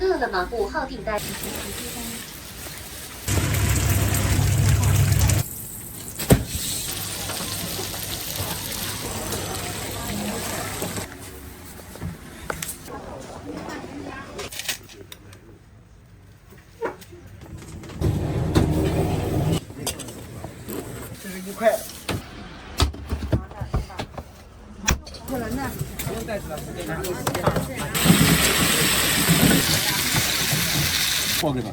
饿了么5号订单。这是1块。可能呢？不用袋子了，直接拿。过给他。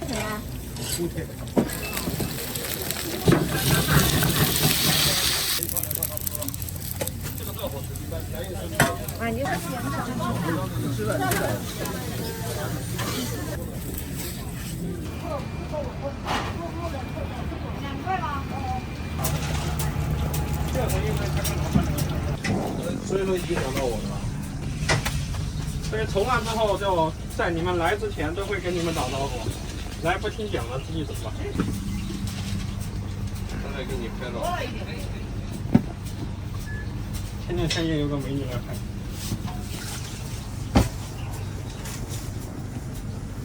什么？锅贴。啊，你是的，是的。所以说影响到我了。所以从那之后，就在你们来之前都会跟你们打招呼，来不听讲了，自己走吧。刚才给你拍到。前天有个美女来拍。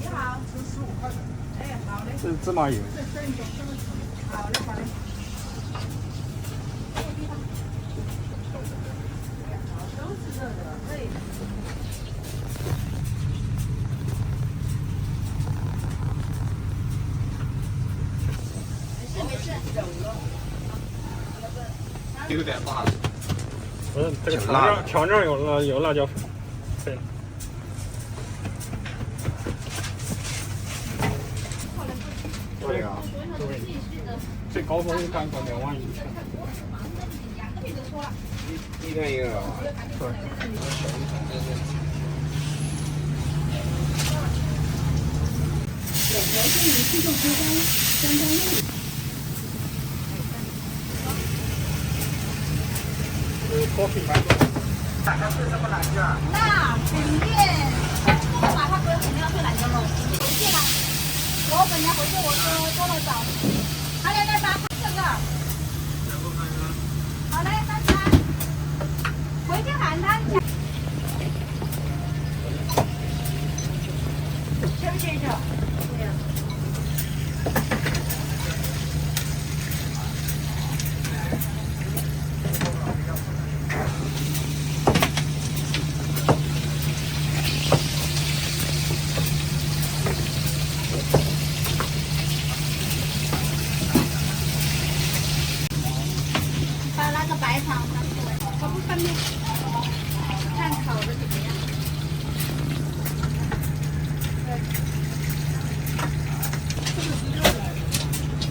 你好，是15块钱。哎，好嘞。是芝麻油。好嘞，好嘞。都是热的，对。没事。有点辣。不是这个调料有辣椒粉，对了。对啊，对。最高峰干过2万1千。一天一个啊。对。本台欢迎自动接单，相关业务。coffee 白酒。大家是这么懒的？那肯定，这个马上不是肯定要去懒着了。回去了，我本来回去我说了早，还有那啥这个。好嘞，大家回去喊他。谢不谢谢？对呀。把那个白肠拿出来，我不分面，看烤的怎么样？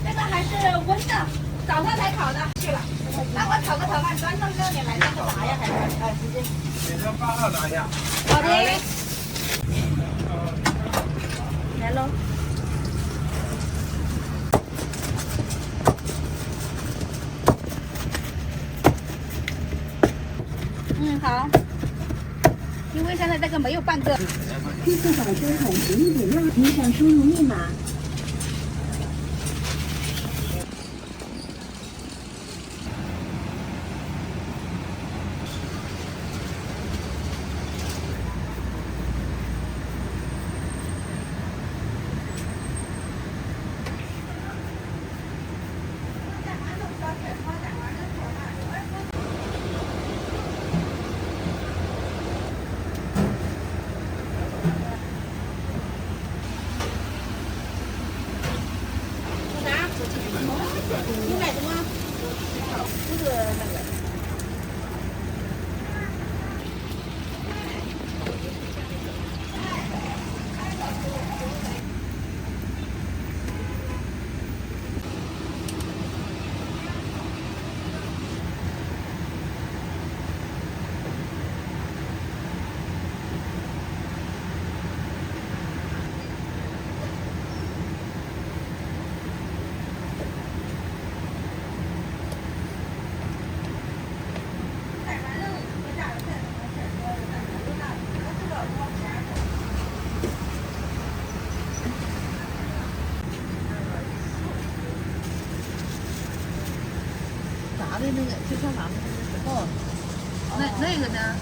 这个还是温的，早上才烤的。去了，那我炒个头饭，端上热点来干啥呀？还是直接。给这8号拿下。好的。来喽。好。因为现在这个没有半个。支付宝收款时1点6，您想输入密码。那个呢？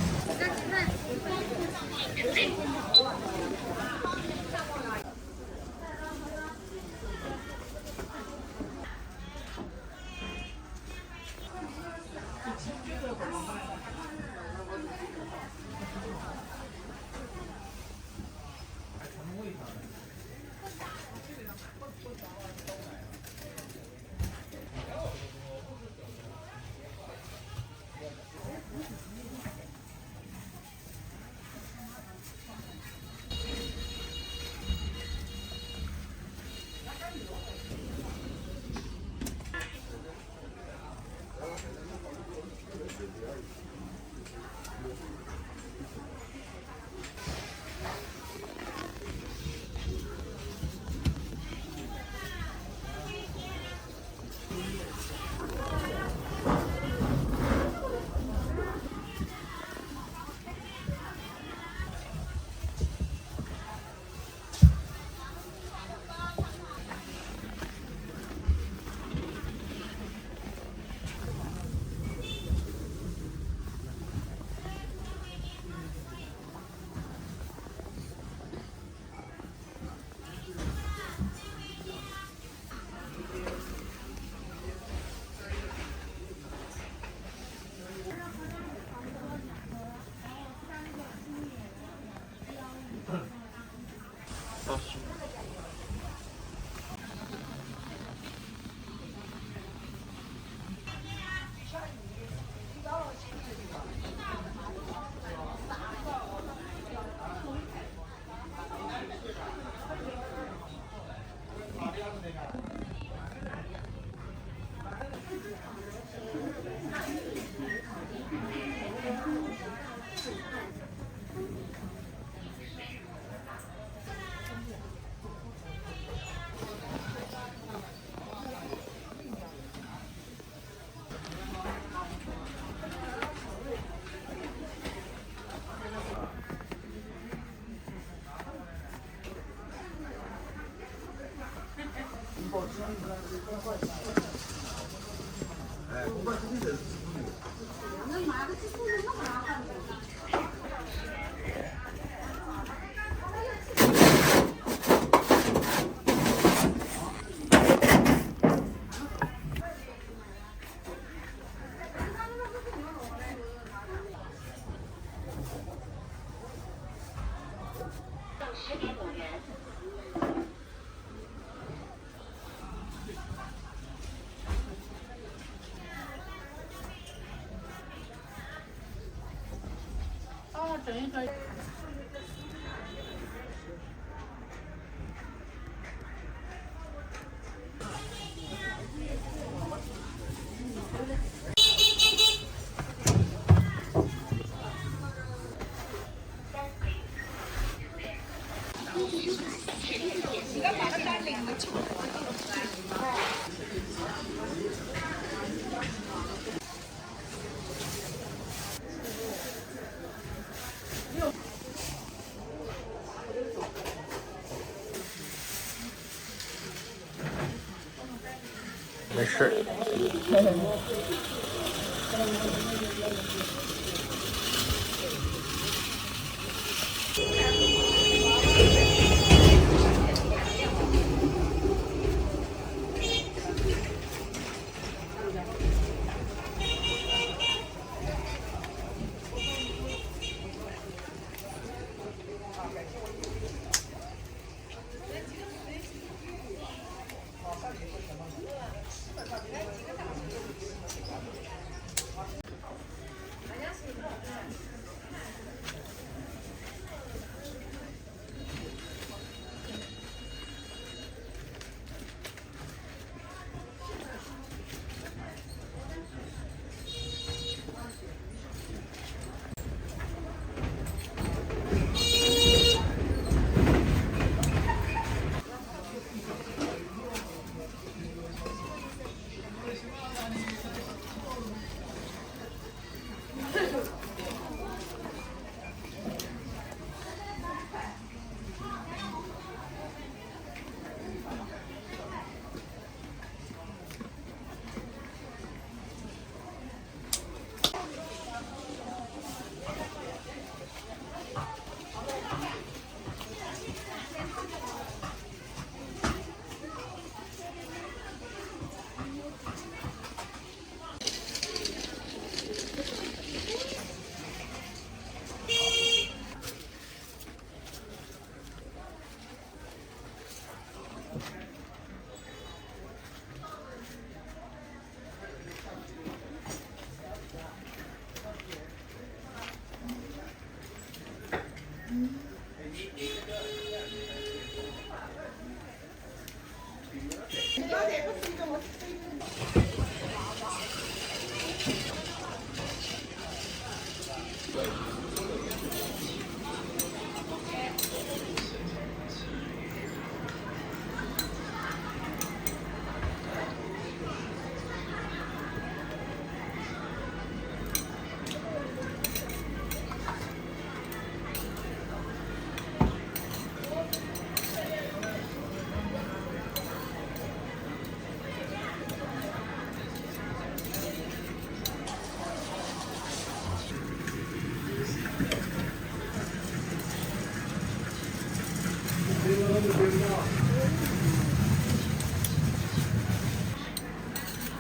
整一个。没事。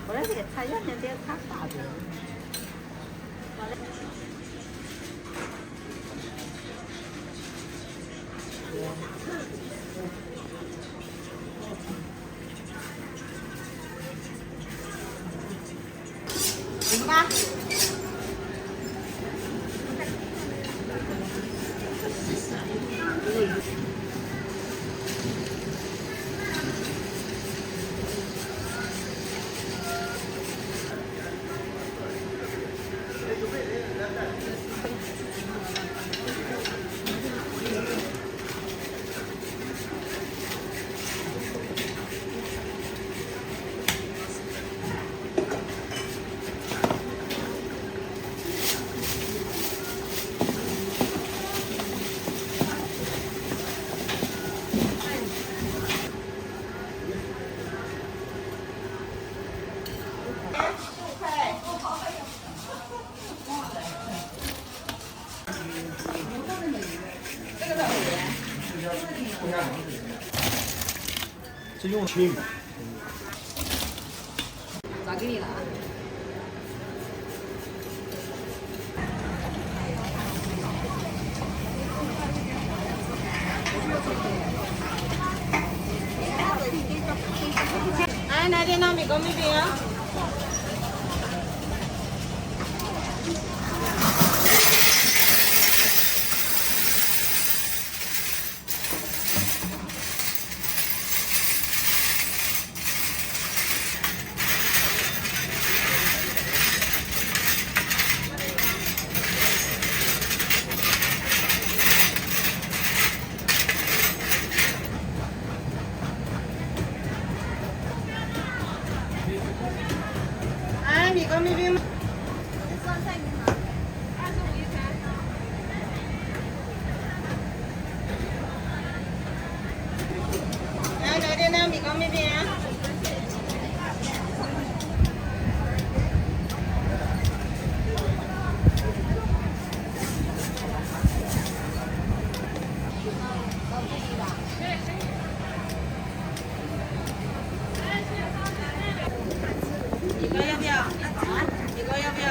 我那个菜要点点看大的。行吧。这用轻吗？咋给你了啊？哎，来点糯米糕米饼。哎，米糕米饼。哎，来点米糕米饼。米糕要不要？米糕要不要？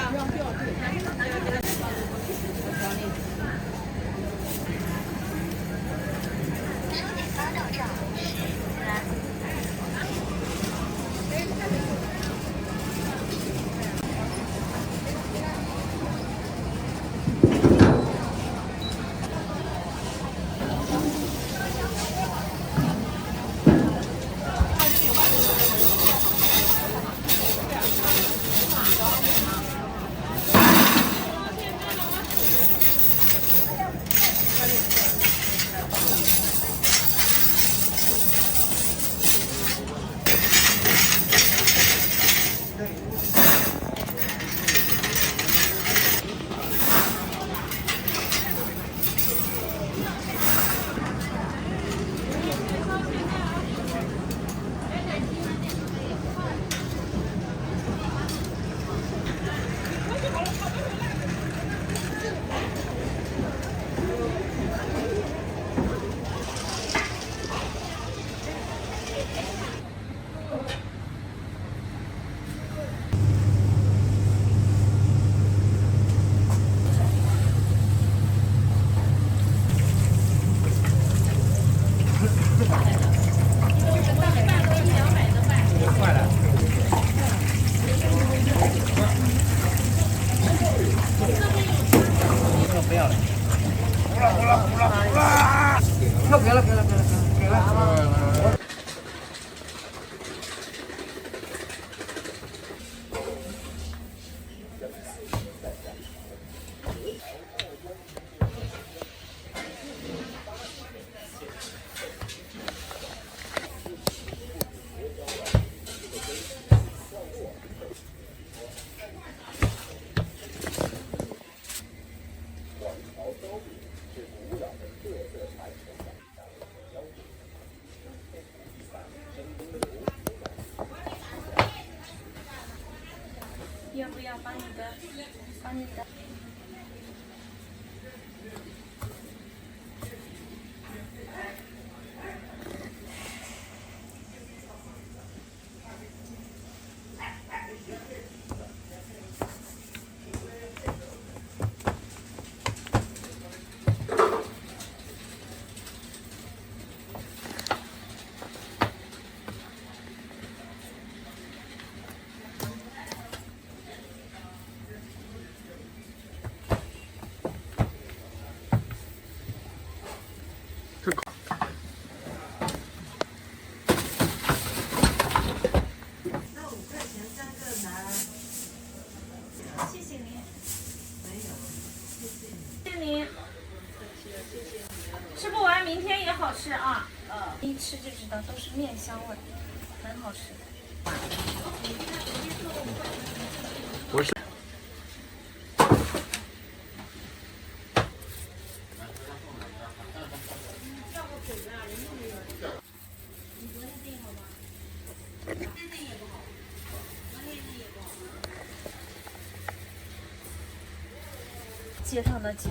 要不要把你的？谢谢您。没有，谢谢您。吃不完，明天也好吃啊。一吃就知道都是面香味，很好吃。不是。街上的姐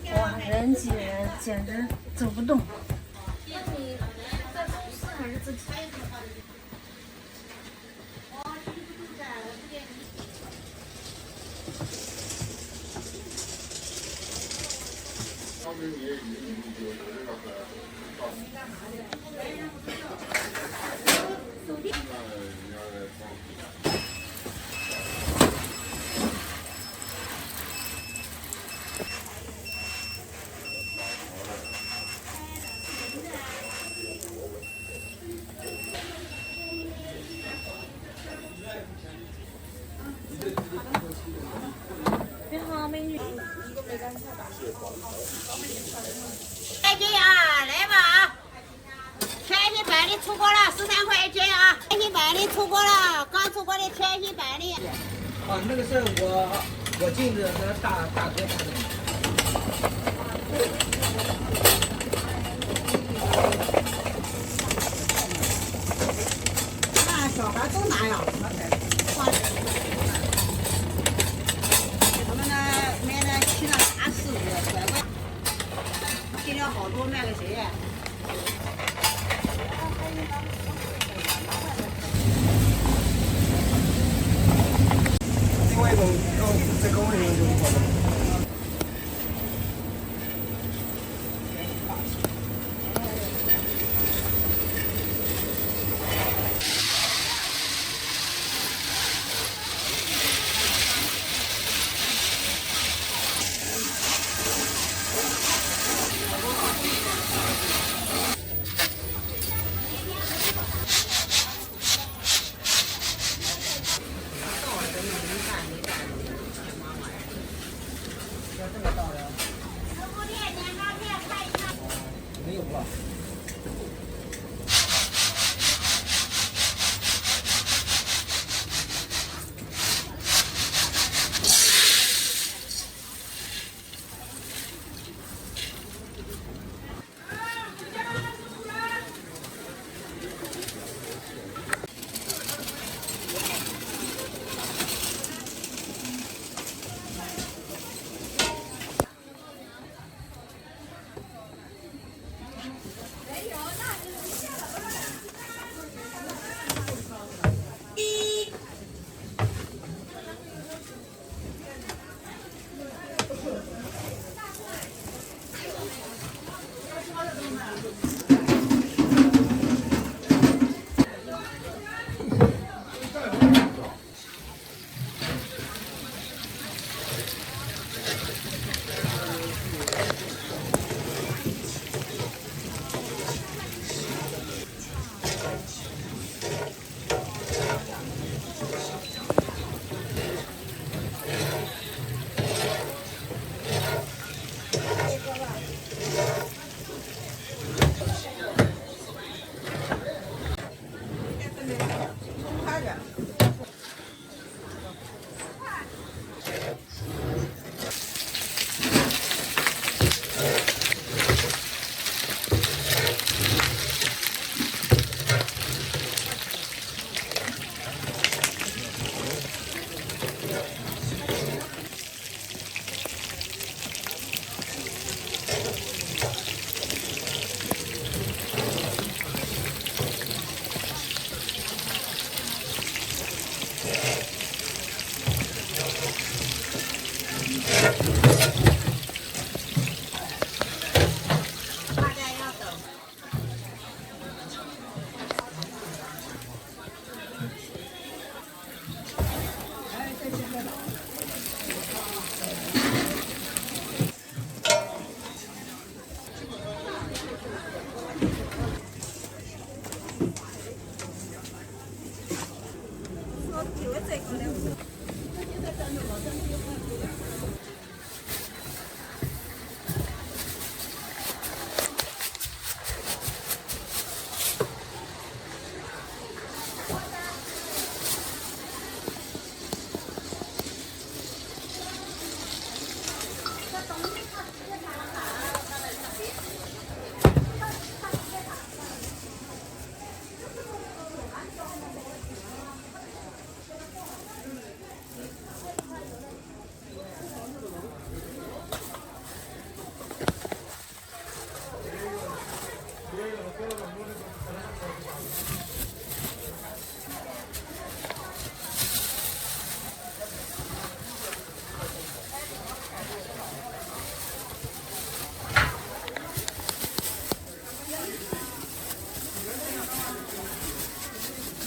姐，哇，人挤人，简直走不动。那你在公司还是自己？你好，美女。1斤啊，来吧啊！全新版的出锅了，13块1斤啊！全新版的出锅了，刚出锅的全新版的。啊，那个是我进的那大哥他的。那小孩都拿呀，我们那买的去了85乖乖，进了好多，卖给谁呀？另外一种再高一点就不好了。没有了。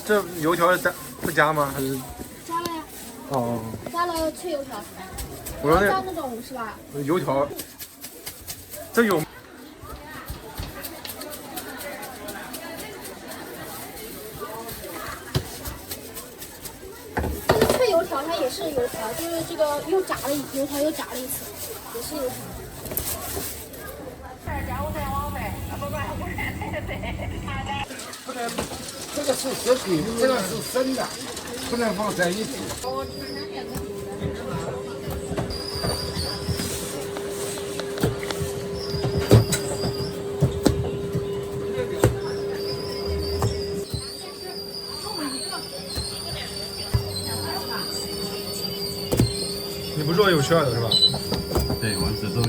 这油条不加吗？还是？加了呀，哦，加了脆油条。我说加那种是吧？油条，这有。这个脆油条它也是油条，就是这个油条又炸了一次，也是油条。这个是食品，这个是生的，不能放在一起。你不是说有馅的是吧？对，我这都。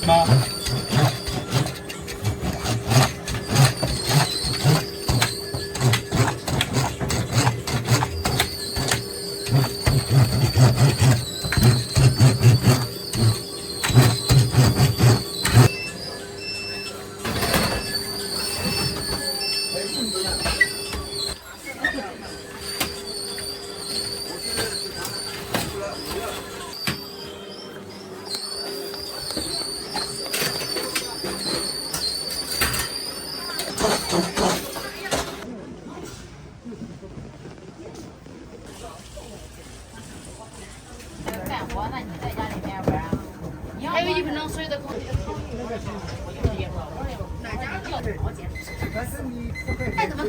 妈。还有1分钟水的空气。但是你不可以。太怎么？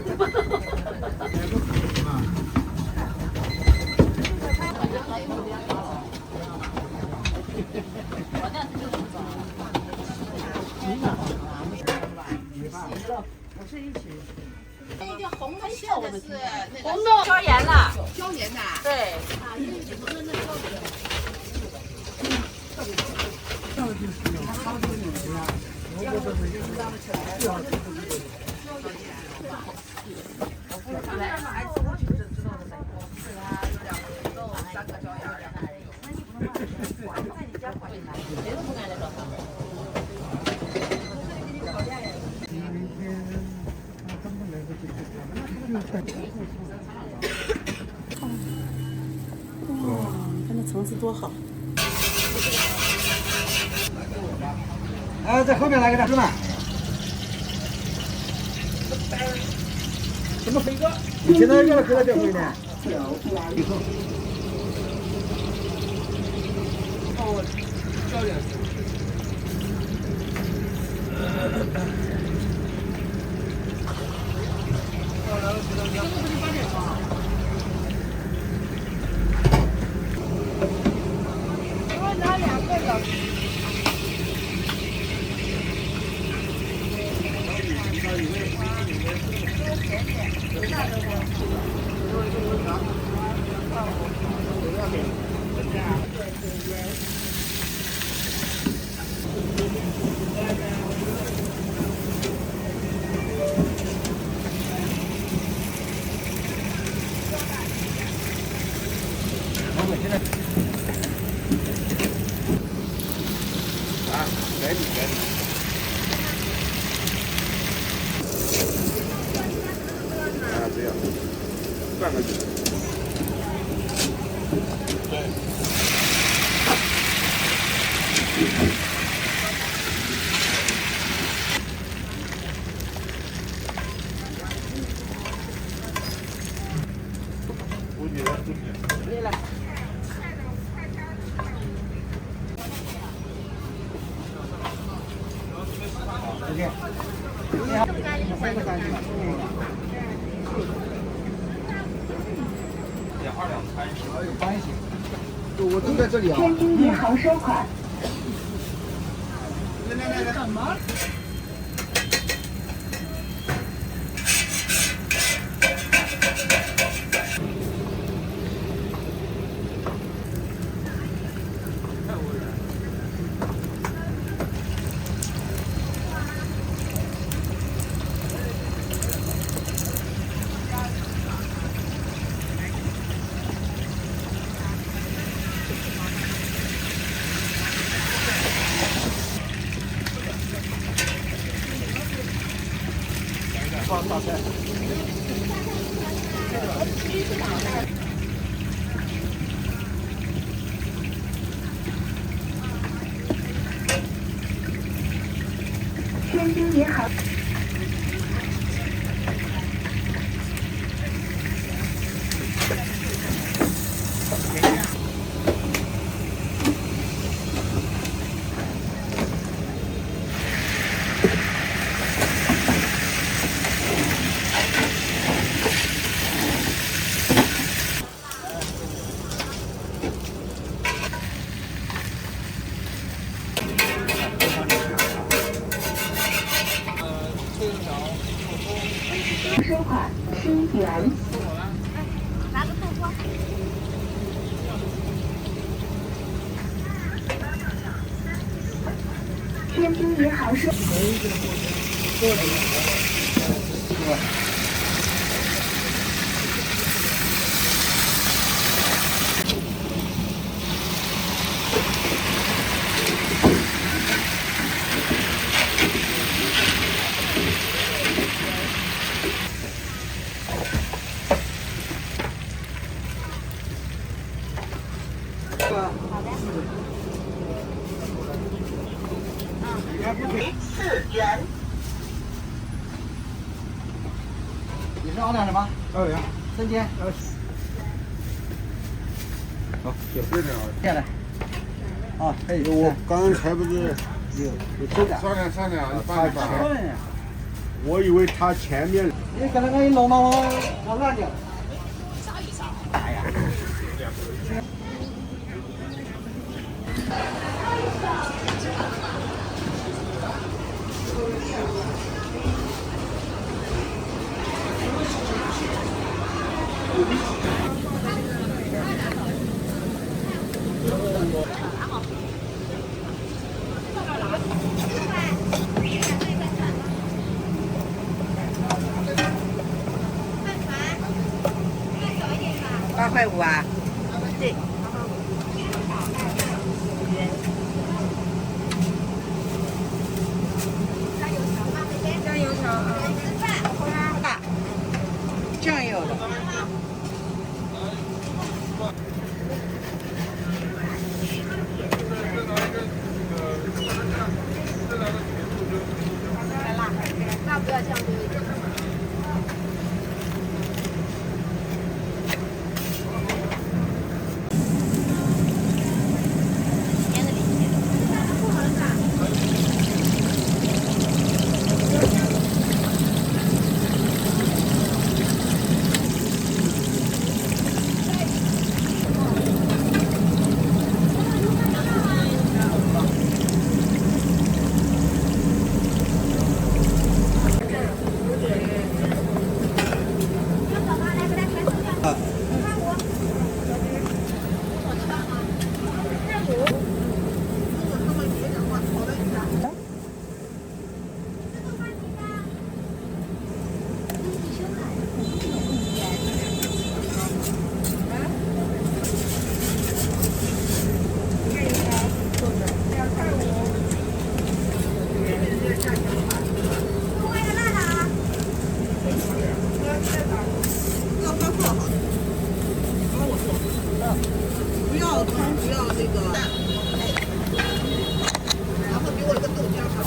红的馅的是红豆椒盐的，椒盐的。对。哇，你看这层次多好！在后面来个大叔们，怎么飞哥？你现在一个人喝了这回呢？哦，教练。我拿2个的。这样，转过去。对。翻新。我正在这里啊。天津银行收款。天津银行。收款7元。拿个豆花。天津银行收。4元。你是熬点什么？2元。3斤。好，就这样。下来。啊，可以。我刚才不是商量，办。我以为他前面。你搁那个一弄嘛，我乱掉。哎呀。8块5啊？对。酱油条啊。酱油的。那不要酱油。不要汤，不要这个。然后给我一个豆浆好。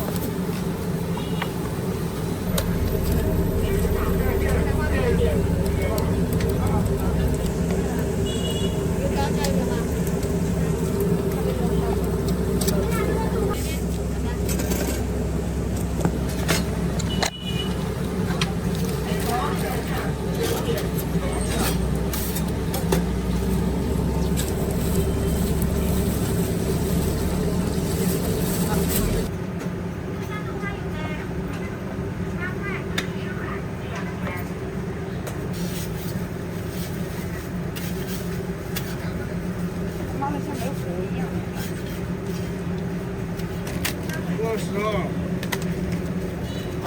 我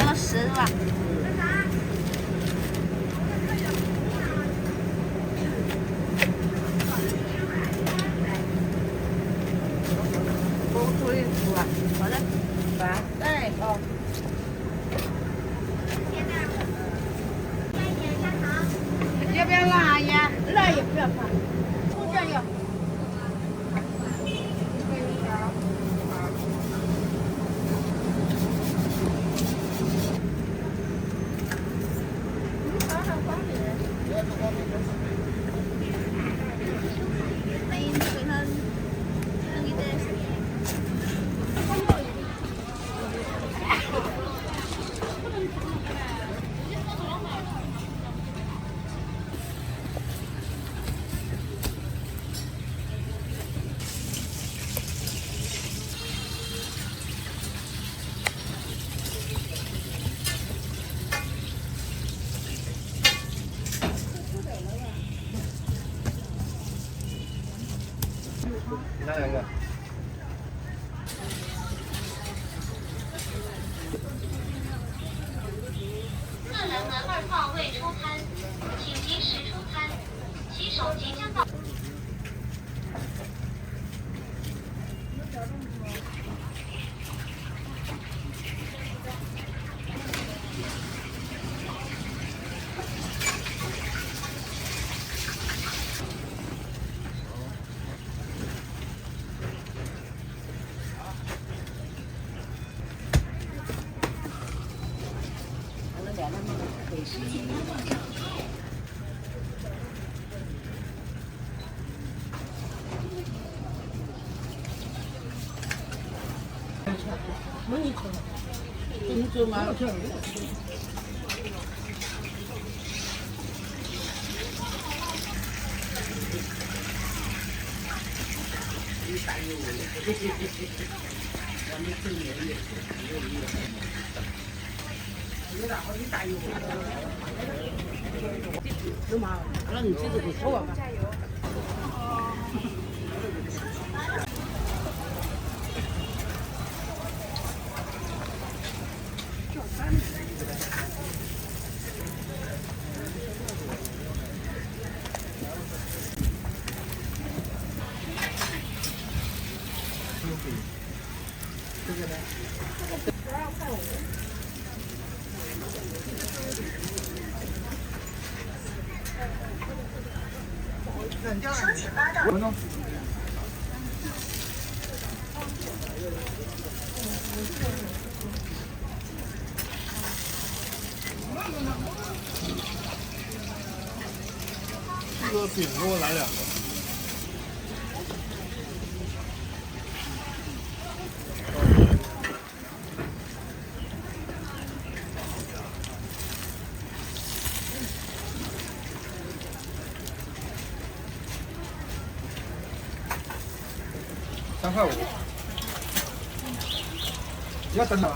要10是吧？好的，对哦。要不要辣呀？辣也不要怕，葱酱要。拿两个。4人门2号未出餐，请及时出餐，骑手即将到。这个饼给我来2个。3块5。要等等。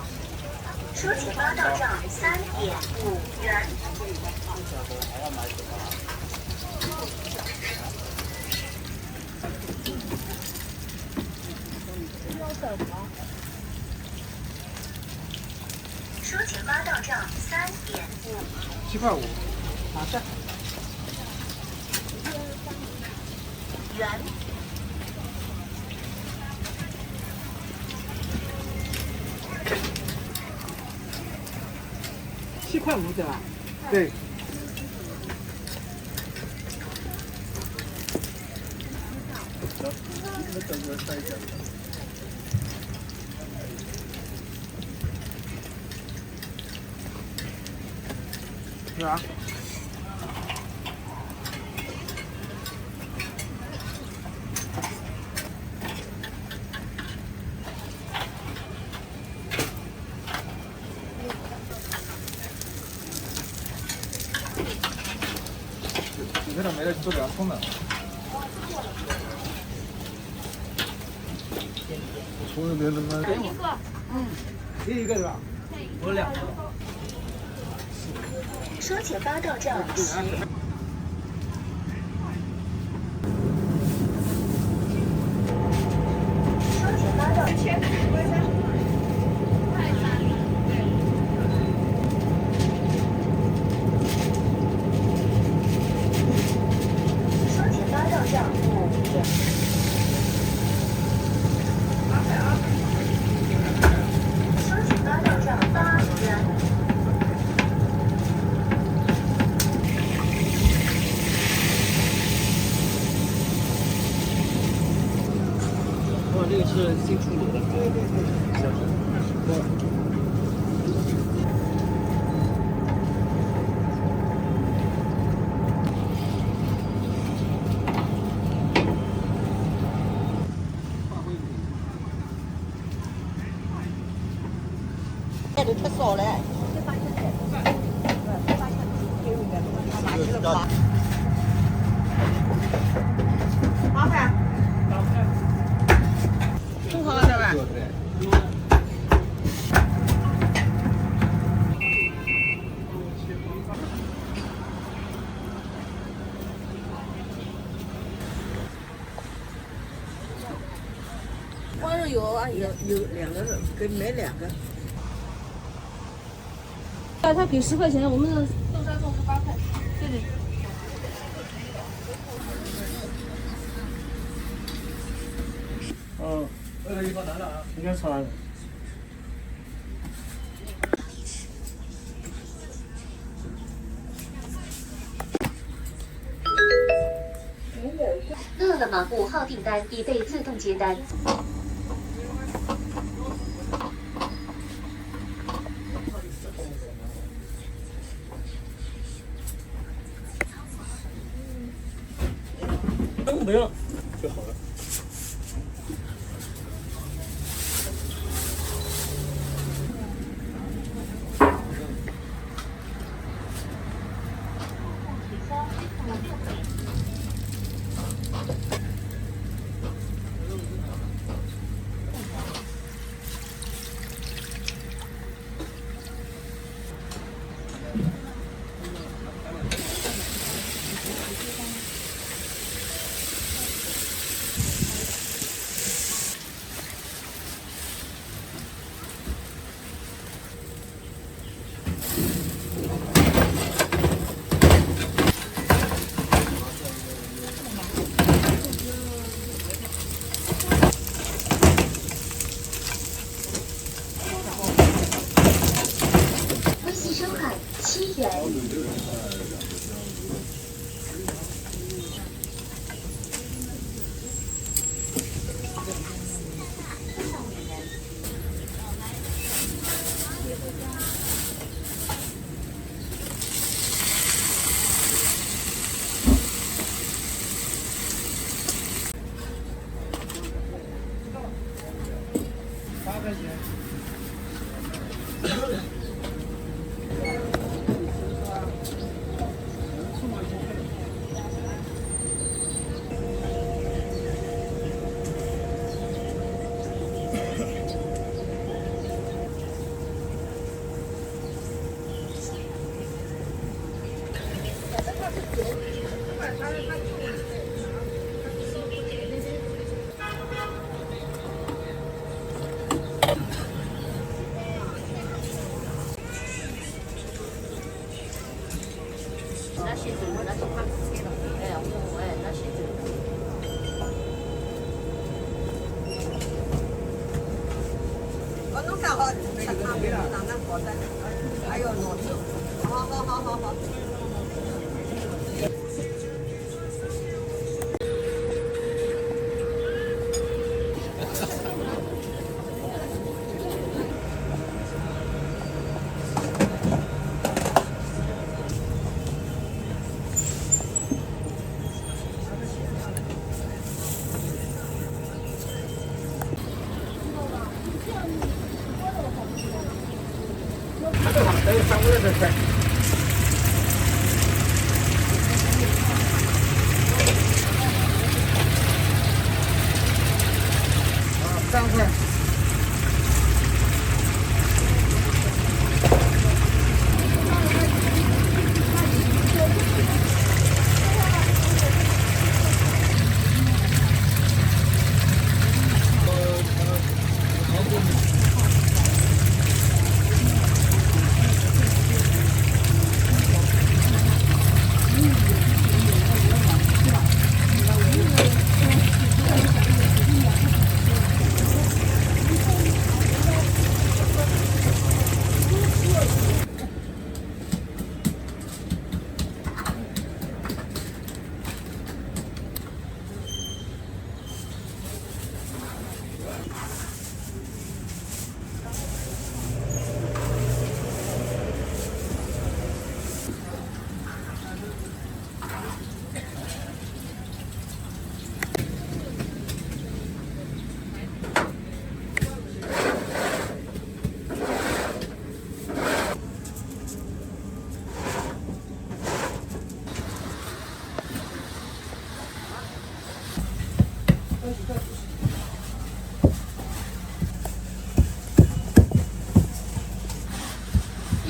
书记八道账3.5元。书记八道账3.5。 7块5。好的。元。7块5对吧？对。是吧？你这点没了，做点葱的。葱那边他妈。一个。你一个是吧？我2个。说起八道账10。说起八道1000。这个是新出炉的。对对对。这都吃少了。麻烦。不好的吧？光肉有啊，有2个，给买2个。他给10块钱，我们豆沙粽是8块。对对。嗯，应该吃完了。饿了么5号订单已被自动接单。不用就好了。微信收款7元。8块钱。我弄上好，吃汤面让那好的，还有糯米。好。等3个月。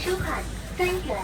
收款3元。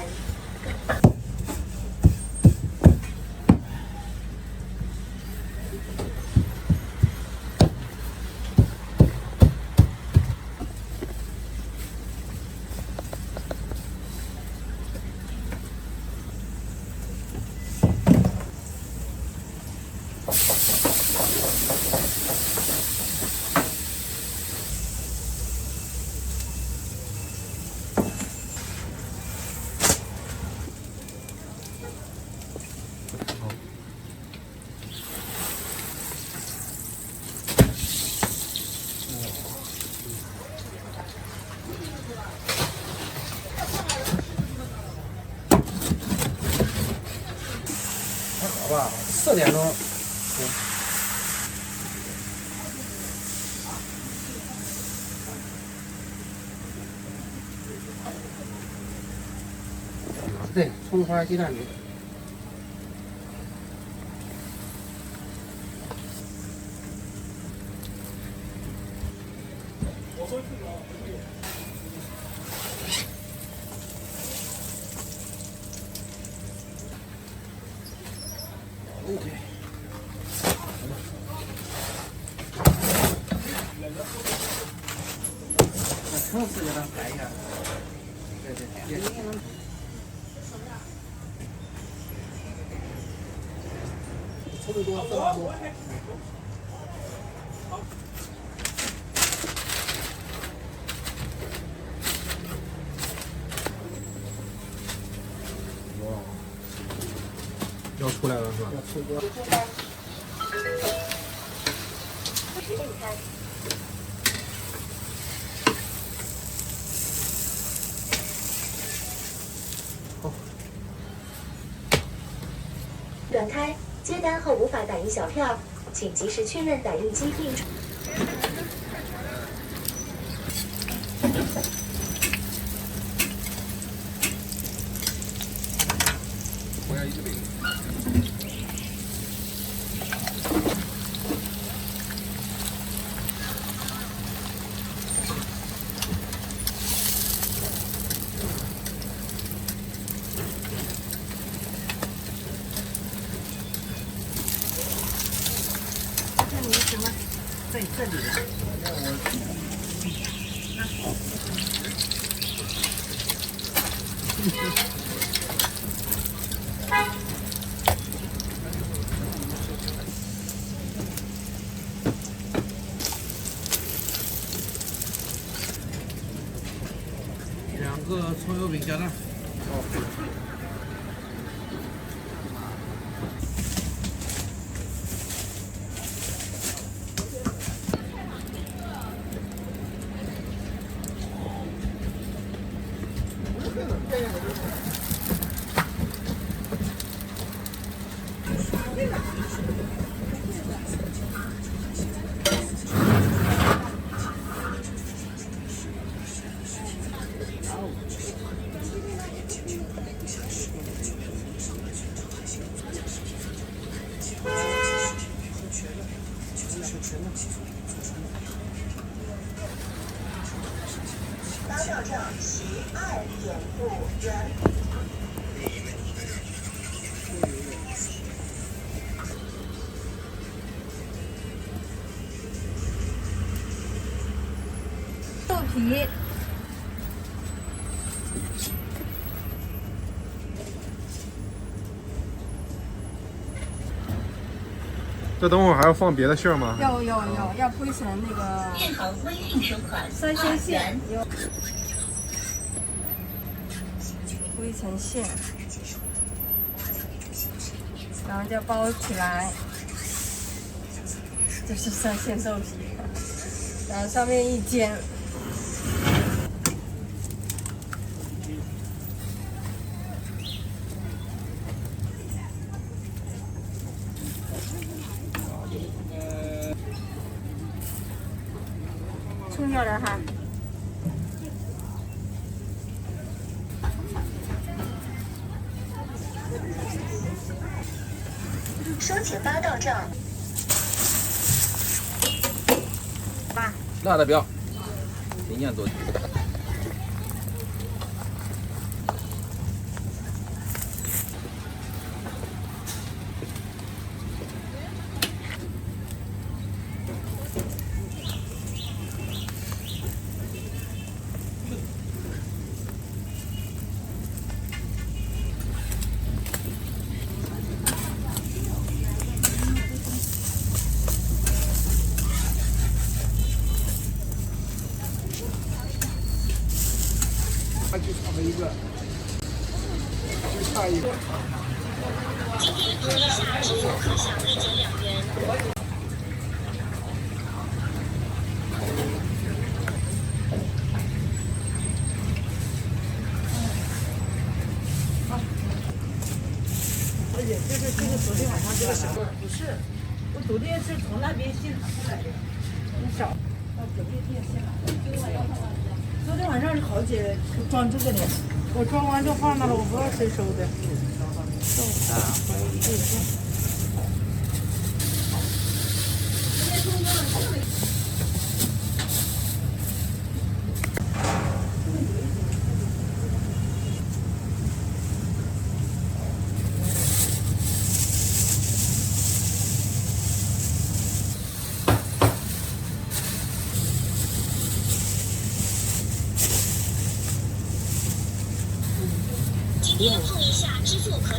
好吧，4点钟。对，葱花鸡蛋饼。OK。那层次给它改一下。对对，也能。葱多，色拉多。要出来了是吧？要出锅。订餐。短开，接单后无法打印小票，请及时确认打印机并。我要一个饼。那你什么？在这里。2个葱油饼加蛋。八道站12.5元。豆皮。这等会儿还要放别的馅儿吗？要铺一层那个建行微信收款3鲜馅，元。铺一层馅，然后就包起来。这是3鲜豆皮，然后上面一煎。葱要点哈。收钱8道账。辣的不要，营养多。他就差了一个，就差一个。今天注意下，支付可享立减2元。而且这个昨天晚上这个小不是，我昨天是从那边现场出来的，很少。到酒店店现场。昨天晚上是好姐装这个的，我装完就放那了，我不知道谁收的。今天碰一下支付可。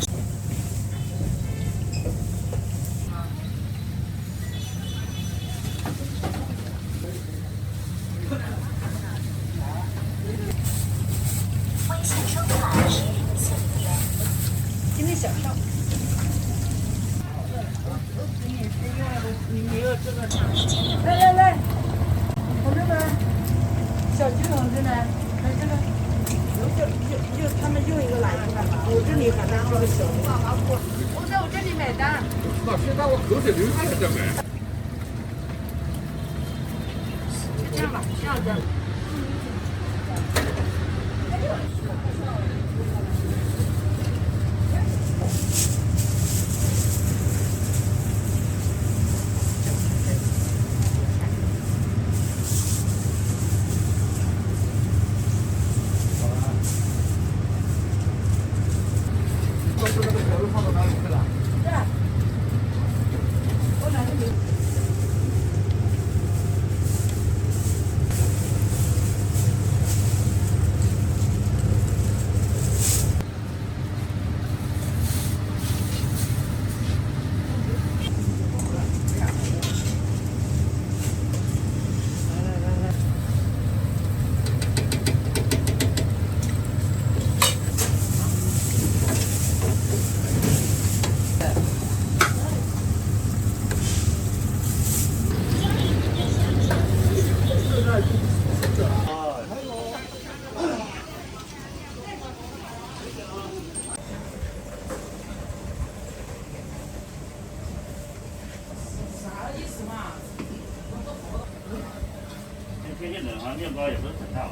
微信收款10.4元。今天小票。你没有这个。来，我这边小鸡笼子呢，看这个。就他们用一个来着，我这里反正这个小的。我在我这里买单。那现在我口水流下来再买。就这样吧，这样子。天津冷哈面包也不是很大。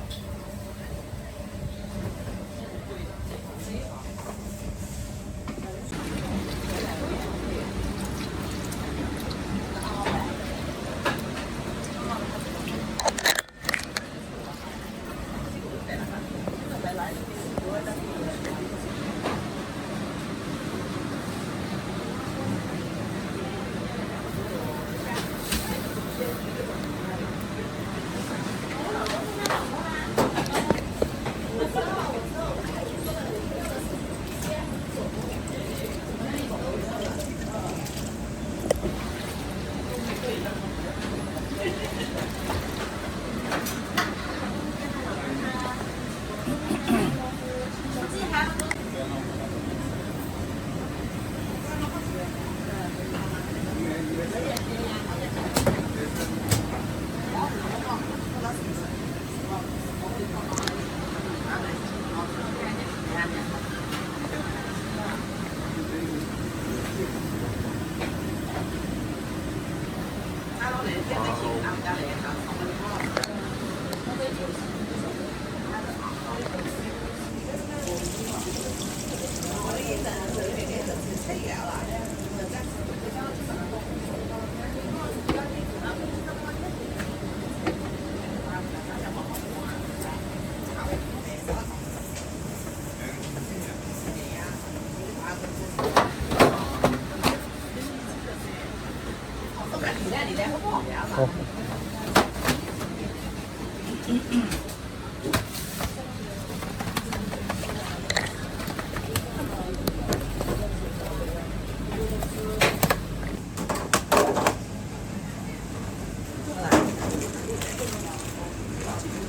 好。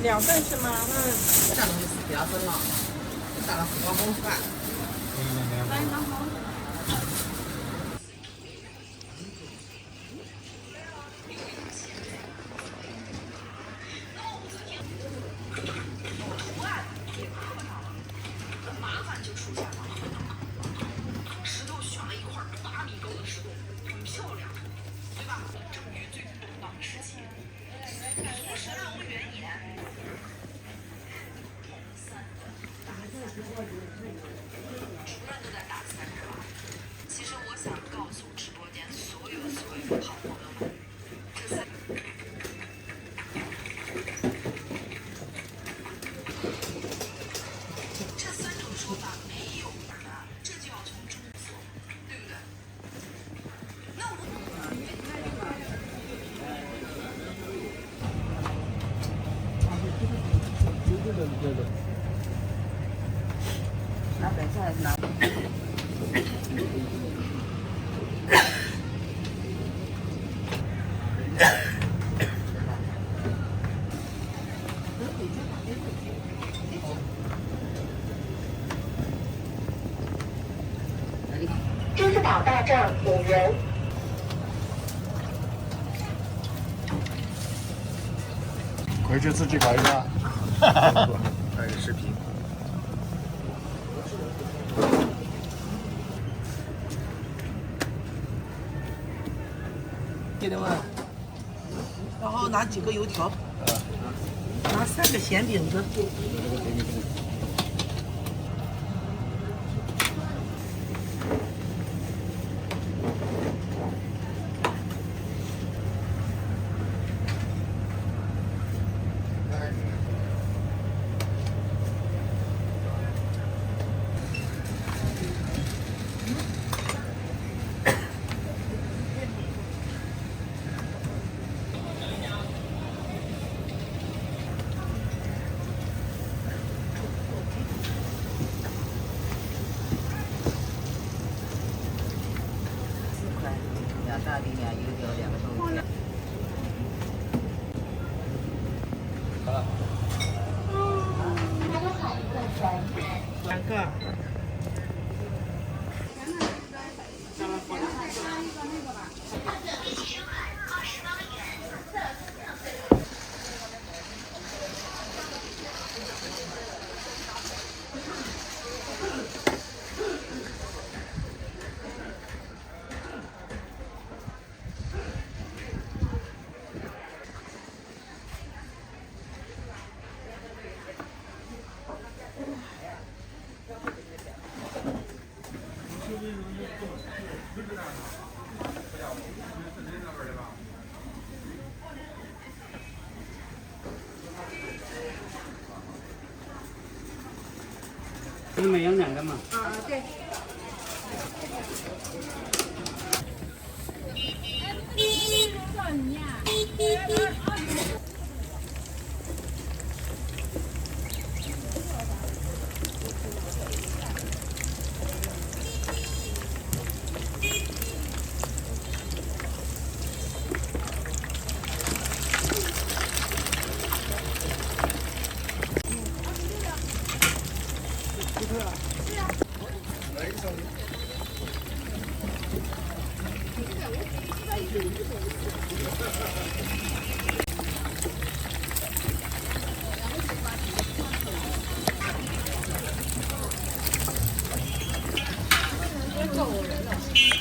2份是吗？这样东西比较深了，打了火光饭。拿白菜还是拿？狮子岛大站5元。回去自己搞一个。拍个视频。记得吗？然后拿几个油条，拿3个咸饼子。2大饼2油条2个豆浆。2个。你们要2个嘛？啊，对。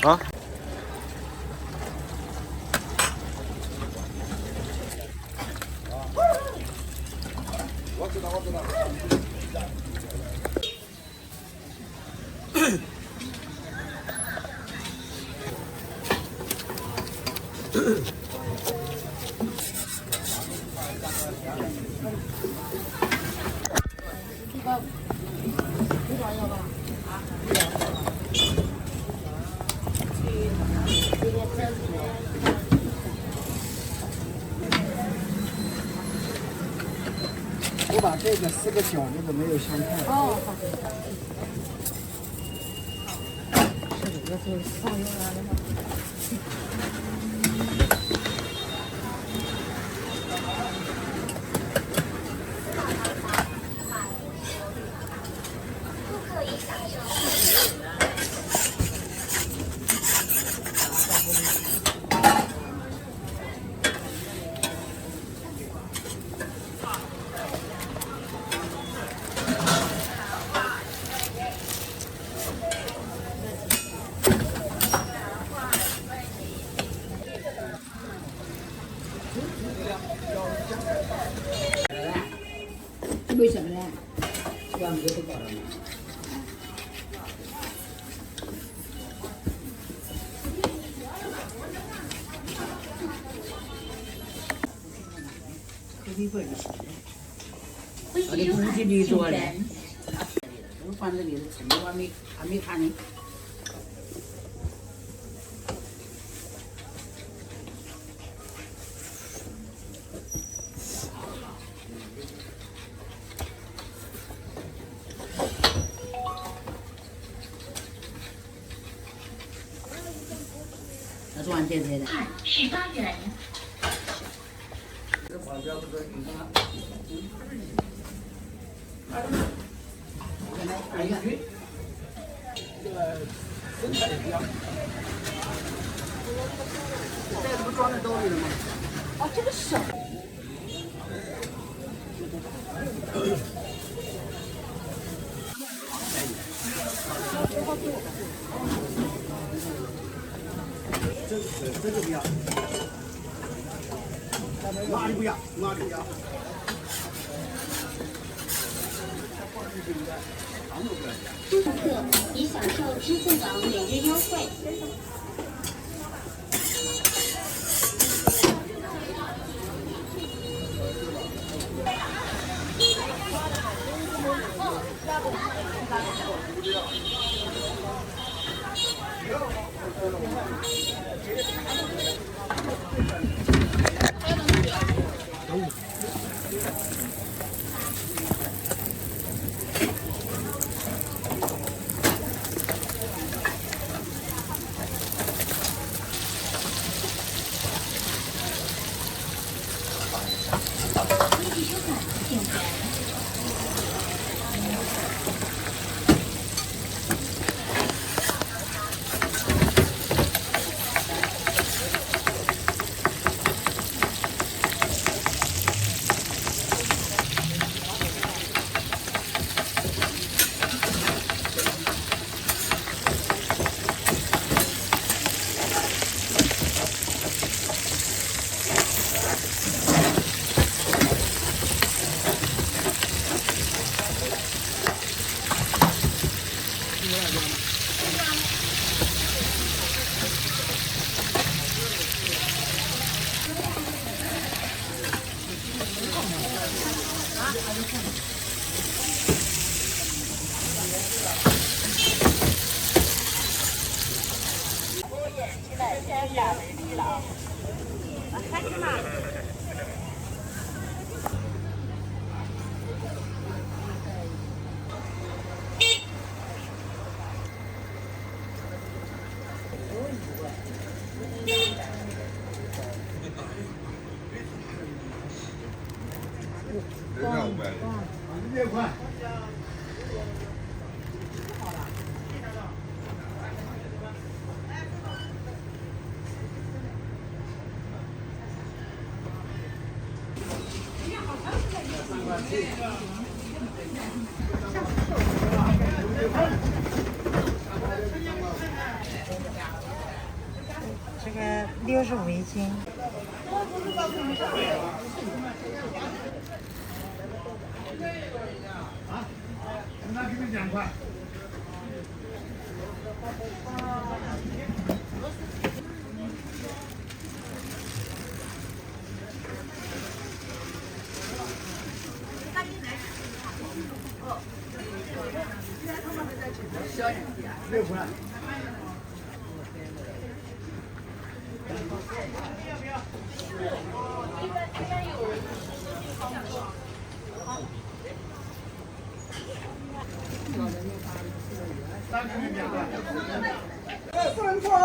啊？我知道，我知道。我把这个4个角这个没有香菜。哦，好的。是这个就放用了的吗？为什么呢？要么就不搞了嘛。可以不？我的估计你做的，都放这里的，成都还没看呢。那昨晚点的。18元。这保镖不是你吗？哎呀，这个身材也比较。这不装在兜里了吗？哦，这个手。这个不要，哪里不要？哪里不要？顾客已享受支付宝每日优惠。6块。这个65一斤。啊，那给你2块。6块。不能错哦！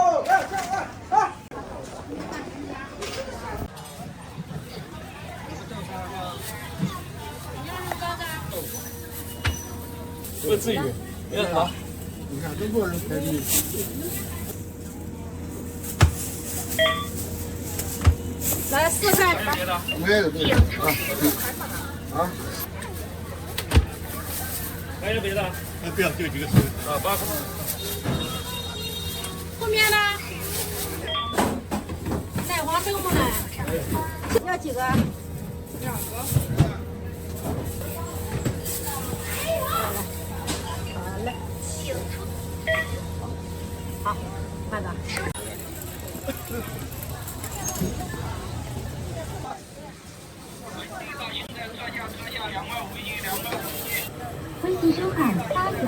不至于，别好。你看中国人才厉害。来4块。没有对啊。还有别的？不要，就几个吃。啊，8块。后面呢？奶黄豆腐呢？要几个？2个。好嘞。好，慢点。微信收看8元。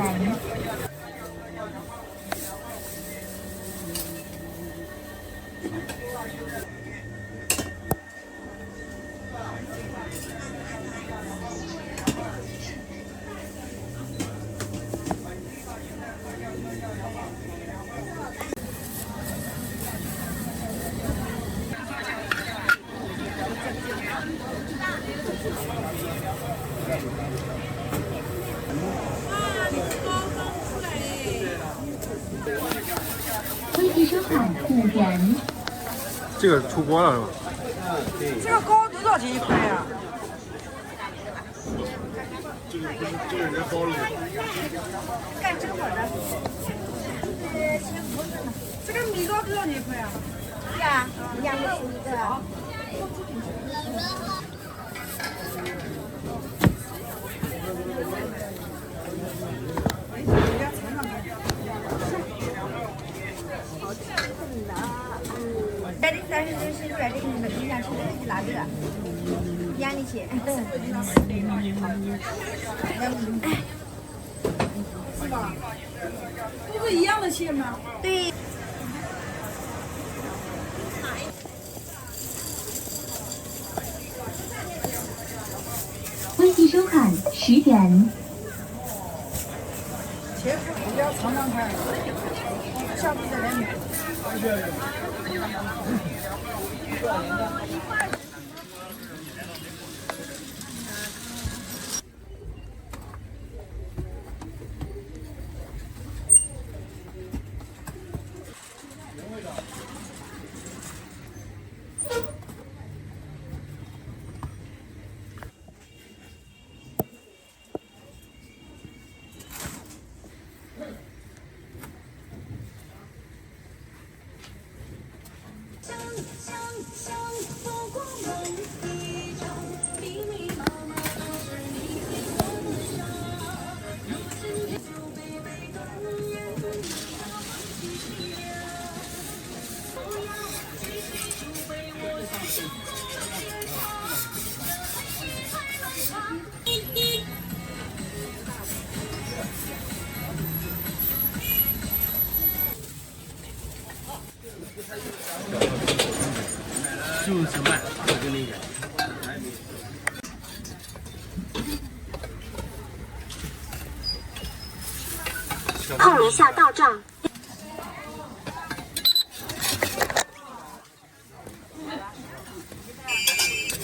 微信收看5元。这个出锅了是吧？这个糕多少钱一块呀？这个不是这个人包了。干这个会儿的。这个米糕多少钱一块啊？是啊，2个11个。但是这是出来这个你们平常吃的是哪个？眼里去。是吧？都是一样的蟹吗？对。微信收看10元。茄子我要尝尝看，下次再来买。就是慢，就跟那个。碰一下到账。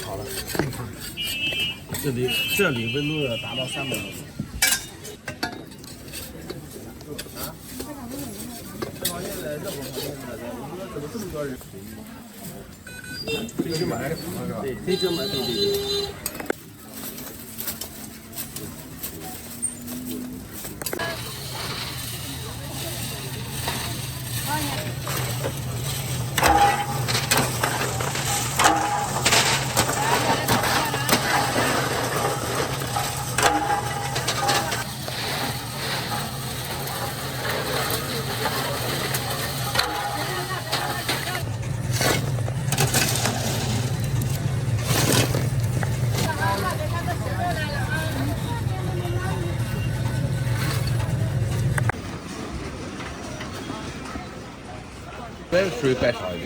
好了，这里温度要达到300度。可以买的，对，可以这么买，对。这属于白烧的。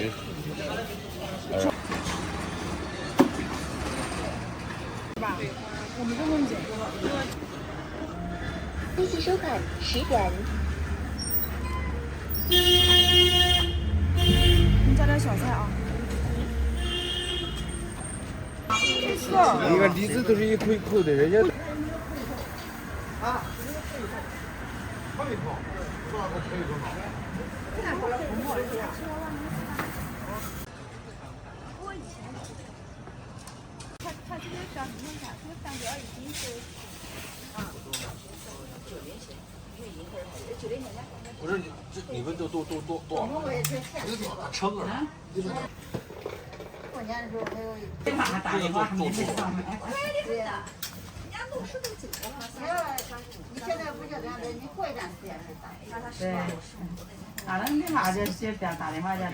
微信收看10元。你加点小菜啊。你看栗子都是一口一口的，人家。啊。泡一泡，多少个可以多少？他这个干什么干？这个饭店已经是不是你们都多少？称啊？过年的时候还有一给妈妈打电话，你没上快点的，人家弄10都走了。你现在不是这样的，你过一段时间再打，让他对，打了你妈就先打电话去了。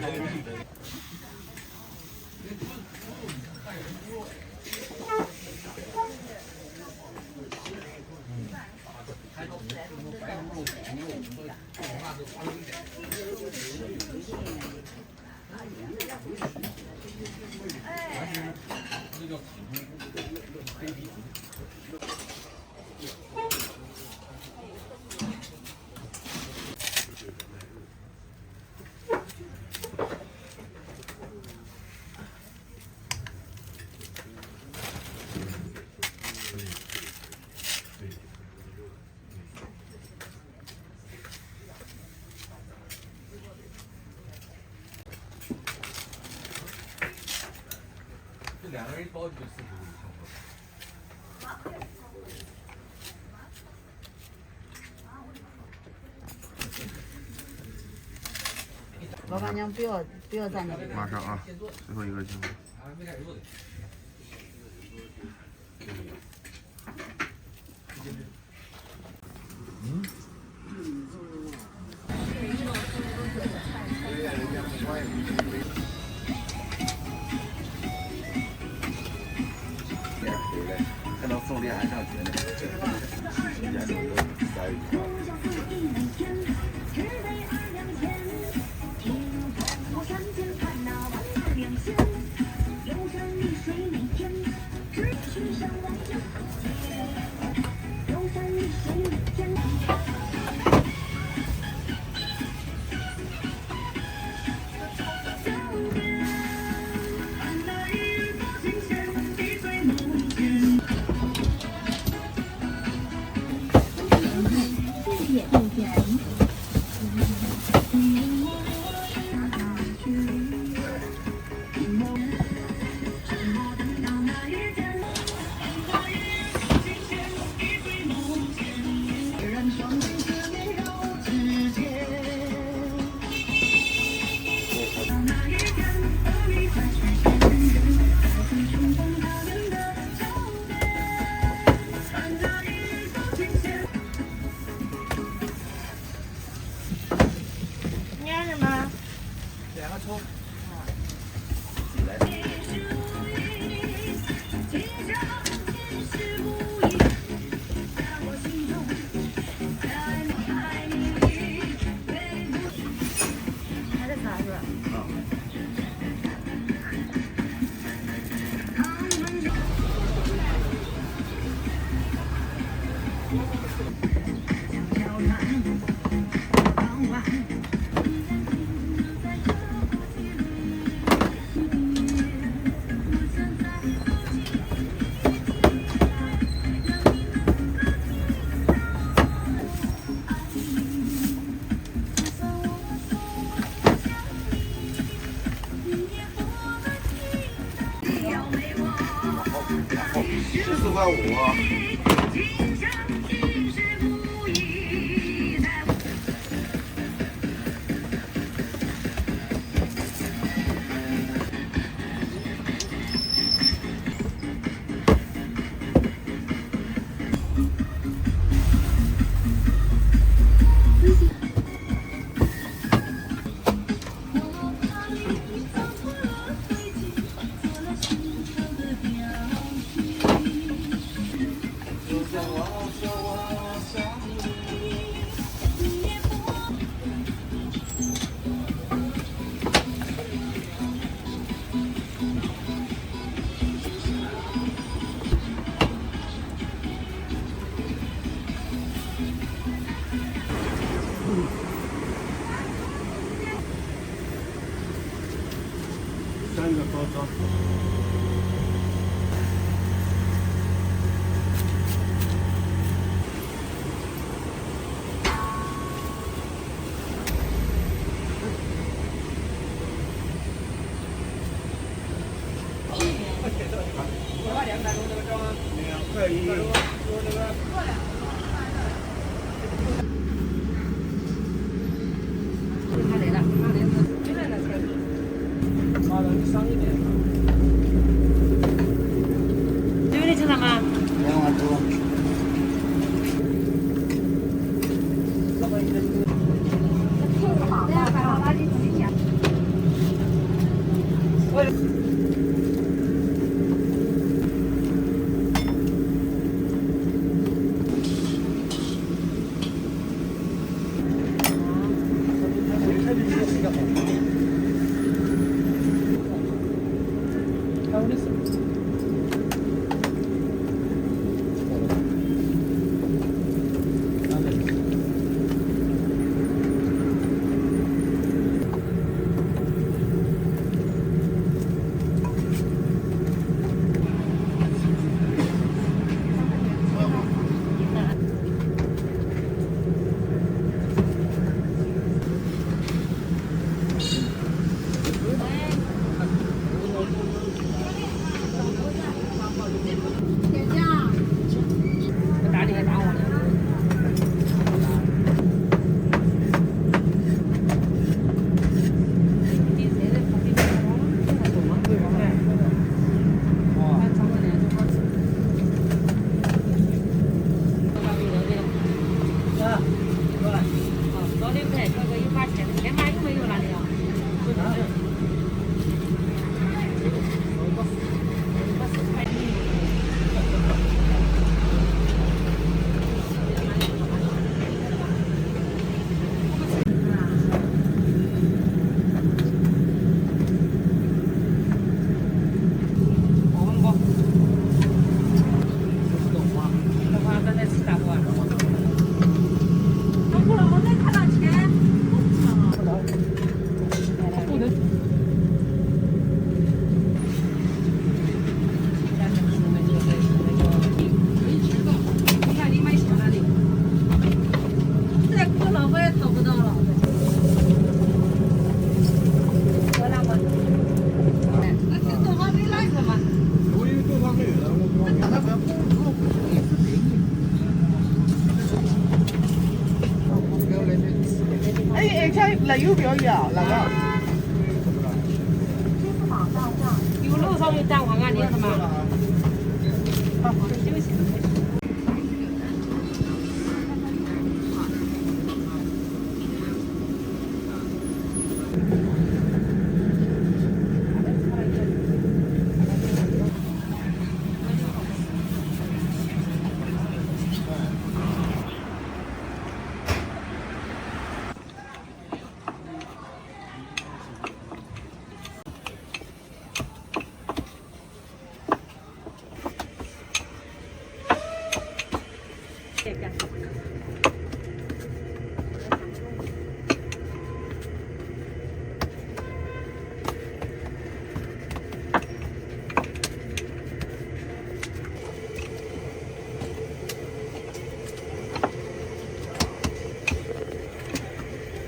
2个人一包就40多。老板娘不要在那里。马上啊，最后一个机会。看到宋丽还上学呢。14.5。3个包装。2块1。他来了，他来了，回来了才是。妈的，你上一点。对不对，知道吗2万多。好，这样摆好垃圾桶里捡。打你还打我呢。早点开，这个一把钱，天马有没有那里啊？那有不要要那个？有路上有蛋黄啊，你要什么？休息。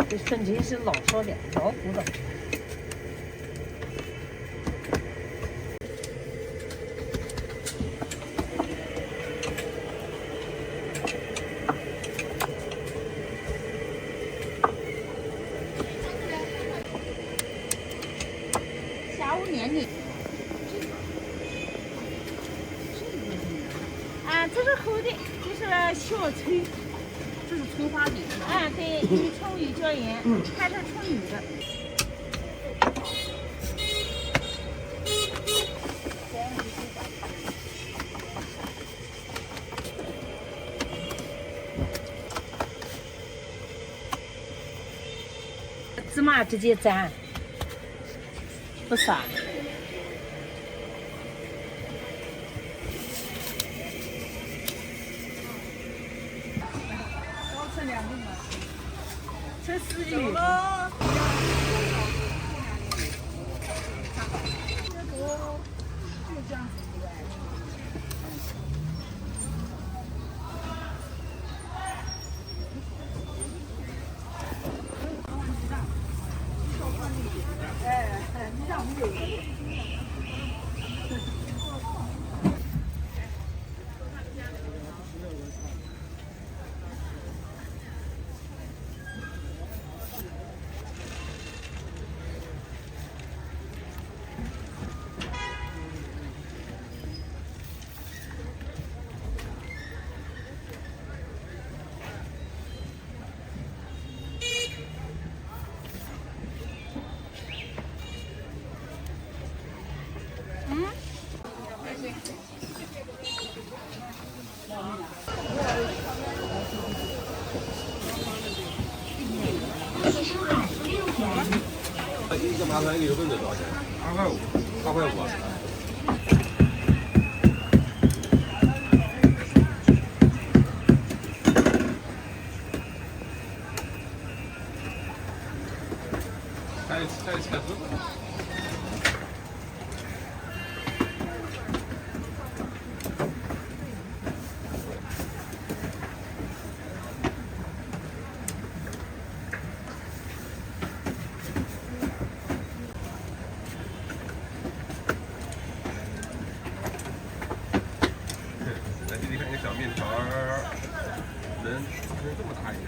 这瞬间是老少的，老虎的。下午年龄。啊，这是厚的，就是小翠，这是葱花饼。啊，对，鱼葱鱼椒盐，它是葱鱼的。芝麻直接沾，不撒。多吃2个嘛，吃4鱼。一个麻烦一个粉子多少钱？2块5，2块5。还有茄子。你看，一个小面条儿能这么大一个。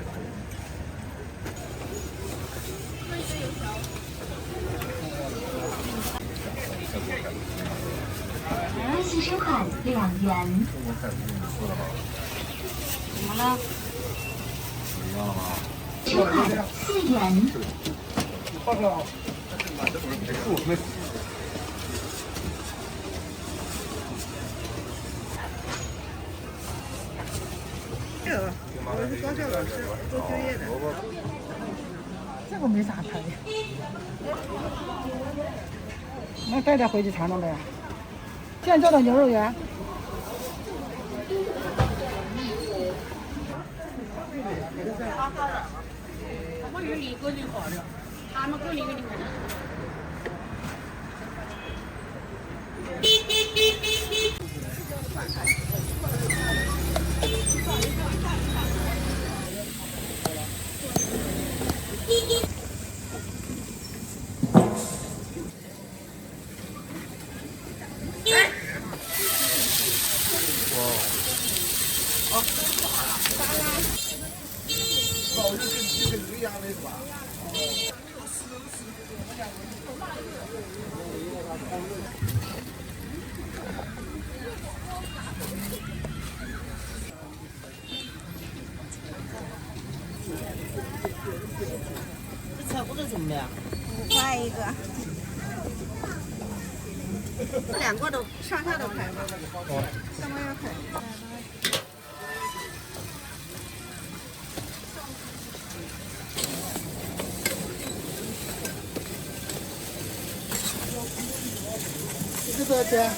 微信收款2元。怎么了？一样了吗？收款4元。我是高校老师，做就业的。这个没啥拍的。那带点回去尝尝呗。现做的牛肉圆。我是离个零号的，他们个零个零的。这菜脯是怎么的呀5块一个。这2个都上下都开吗？上面要开。这个多少钱？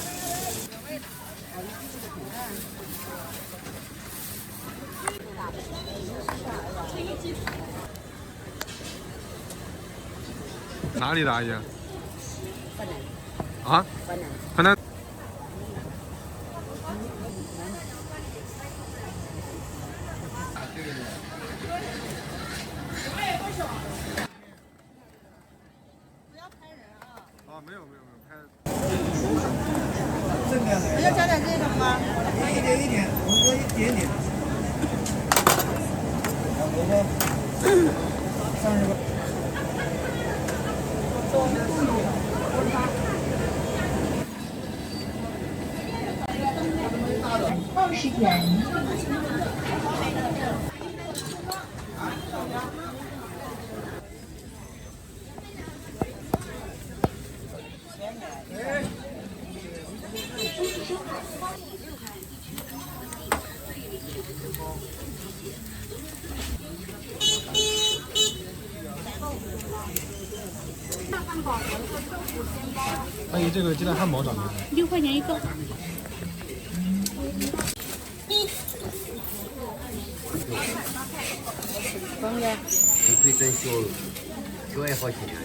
哪里的阿姨？啊？河南。啊，没有，拍。还要加点这个吗？一点，我说一点点。30个。20元。阿姨，这个鸡蛋汉堡涨了6块钱一个。方便。你可以等小也好吃点。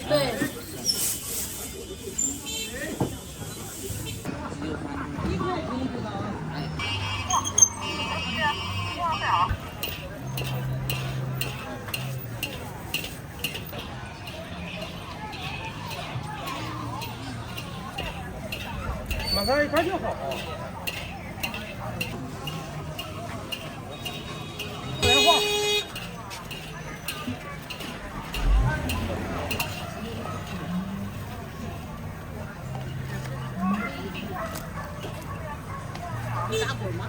对。嘛在一块就好。电话。打滚吗？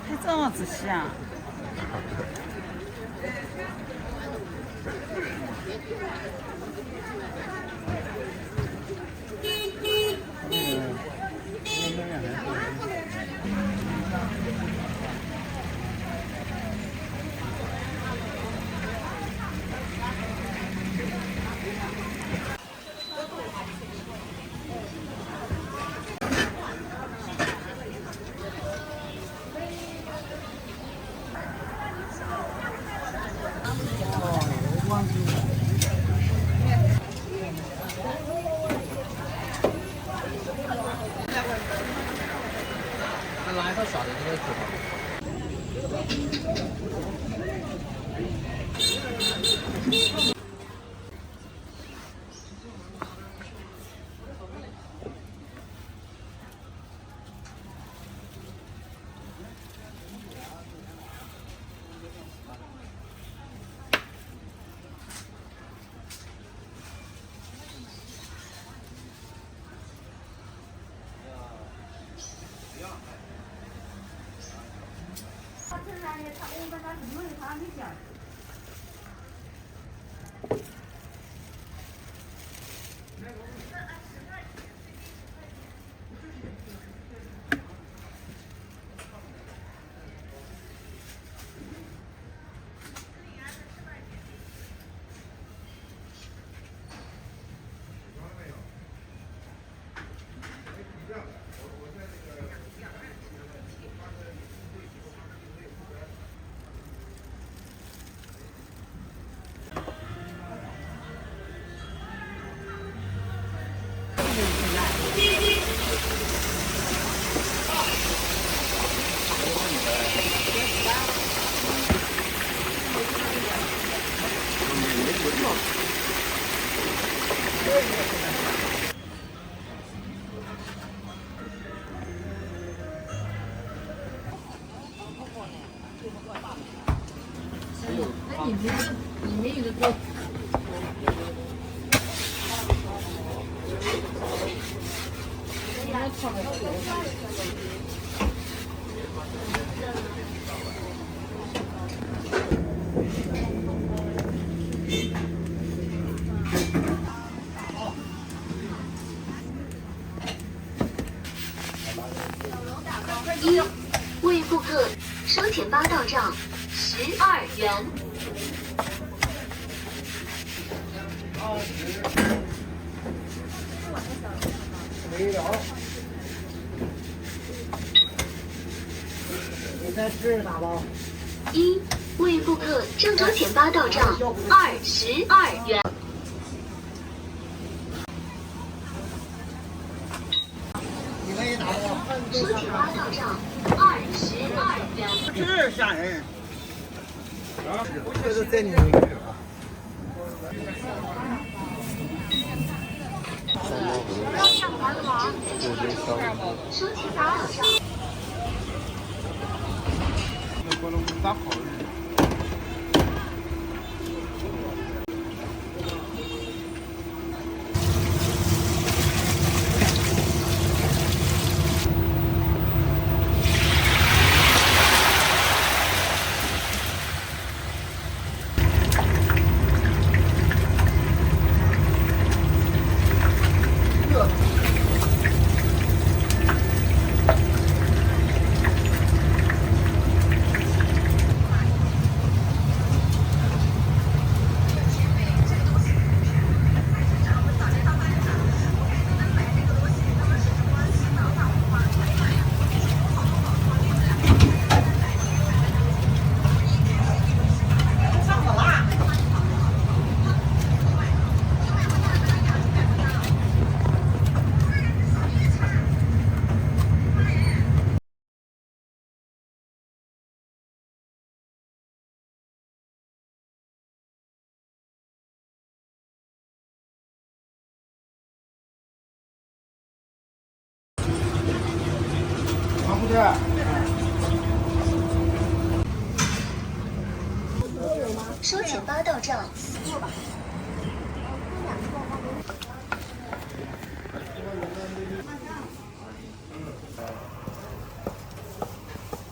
还这么仔细啊？那拿一套小的这个可以。1为顾客收钱包到账12元。没有。你再试试打包。1为顾客郑州钱包到账22元。你可以打包。收钱包到账22元。这吓人。啊，这是在你那个。收钱包到账。那可能不大好。的。收钱8到账。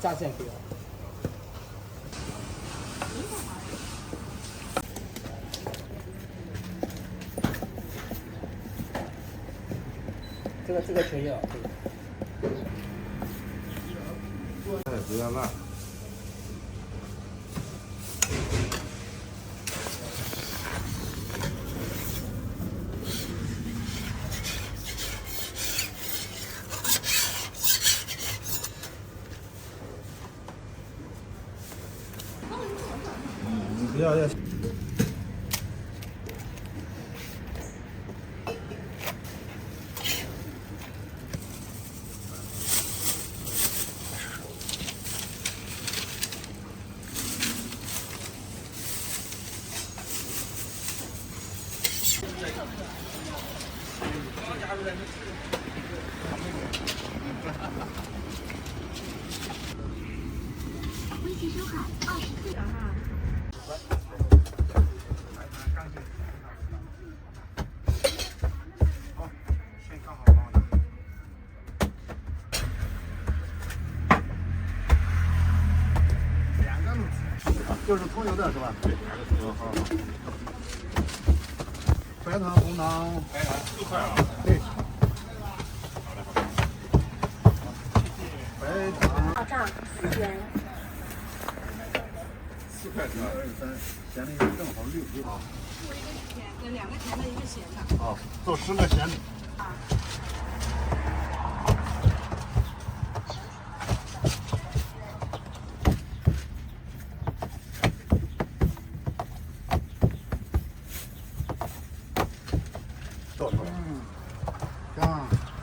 价钱可以。这个可以啊。哎，不要辣。不要要。微信收看24个哈。就是葱油的是吧？对，好。白糖、红糖，白糖4块啊。对。白糖。到账4元。 4块是吧23，咸的正好6啊。做一个甜的，2个甜的，1个咸的。哦，做10个咸的。啊。多少？这样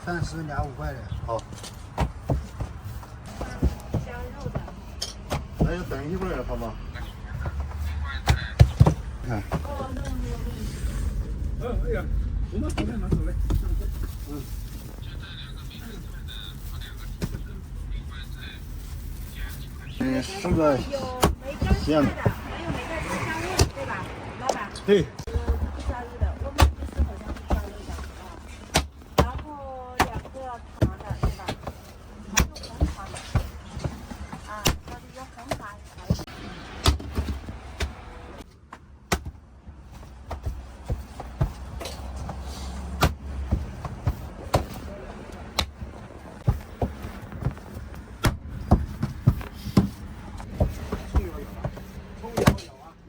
30俩5块的。好。香肉的。还有等一会儿好吗？看。哎呀，我们后面拿走嘞。是个咸的。还有梅干菜香肉，对吧，老板？对。不加热的，我们不是好像不加热的啊。然后2个糖的，对吧？还有红糖的。啊，这里有红糖。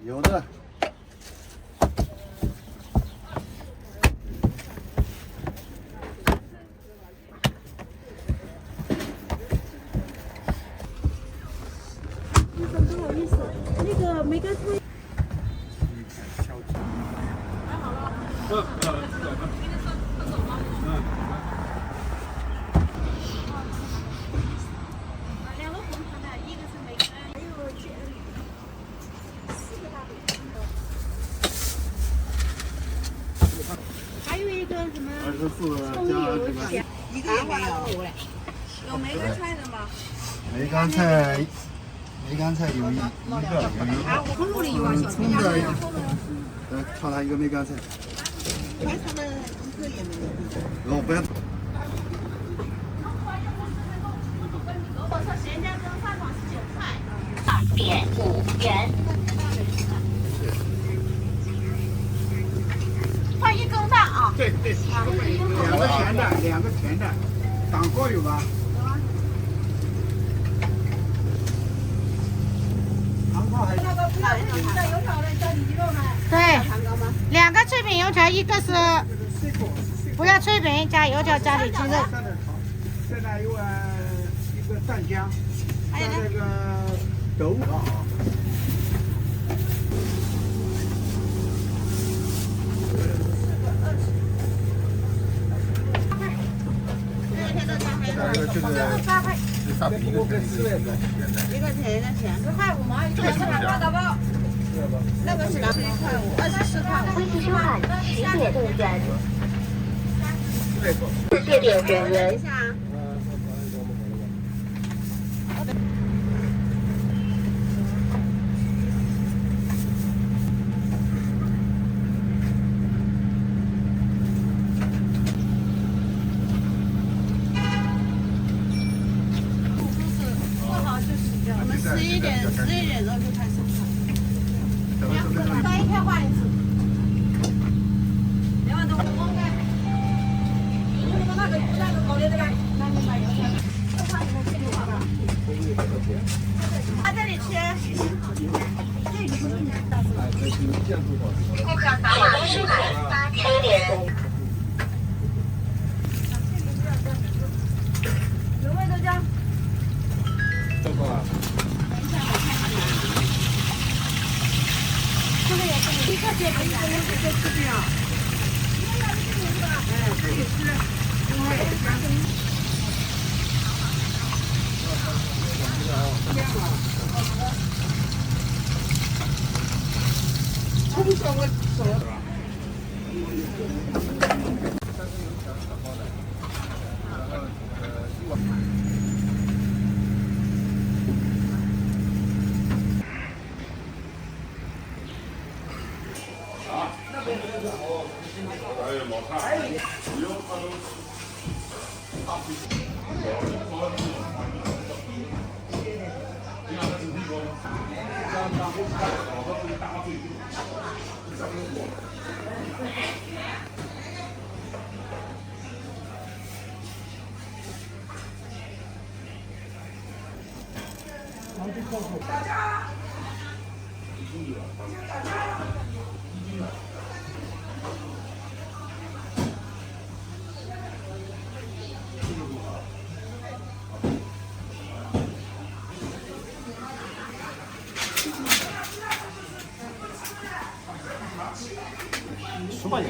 有的。不好意思，那个梅干菜。2个红糖的，1个是梅干，还有4个大饼。还有一个什么24葱油加这个。一个也没有。有梅干菜的吗？梅干菜有一个。啊，我们屋里有啊，小葱的，炒他一个梅干菜。白糖的一个也没有。老白。如果说咸酱跟饭团是9块，2.5元。换1根蛋啊。对对，2个咸的，2个甜的，党锅有吧？糖糕还有。对，2个脆饼油条，1个是不要脆饼，加油条加里脊肉。再来一个蘸姜，还有那个豆腐。这个8块。一个甜的甜10块5毛1个，这个花刀包。那个是2.5块，24块。微信收看10点动员。谢谢点人员。一点肉就开始看。当一天换一次。2万多。那个高的对吧？那你买油条。他这里吃。顾客扫码支付8点。原味豆浆。这个。这个也是，一个姐妹一个人直接吃的啊。哎，可以吃，因为空手我手。10块钱。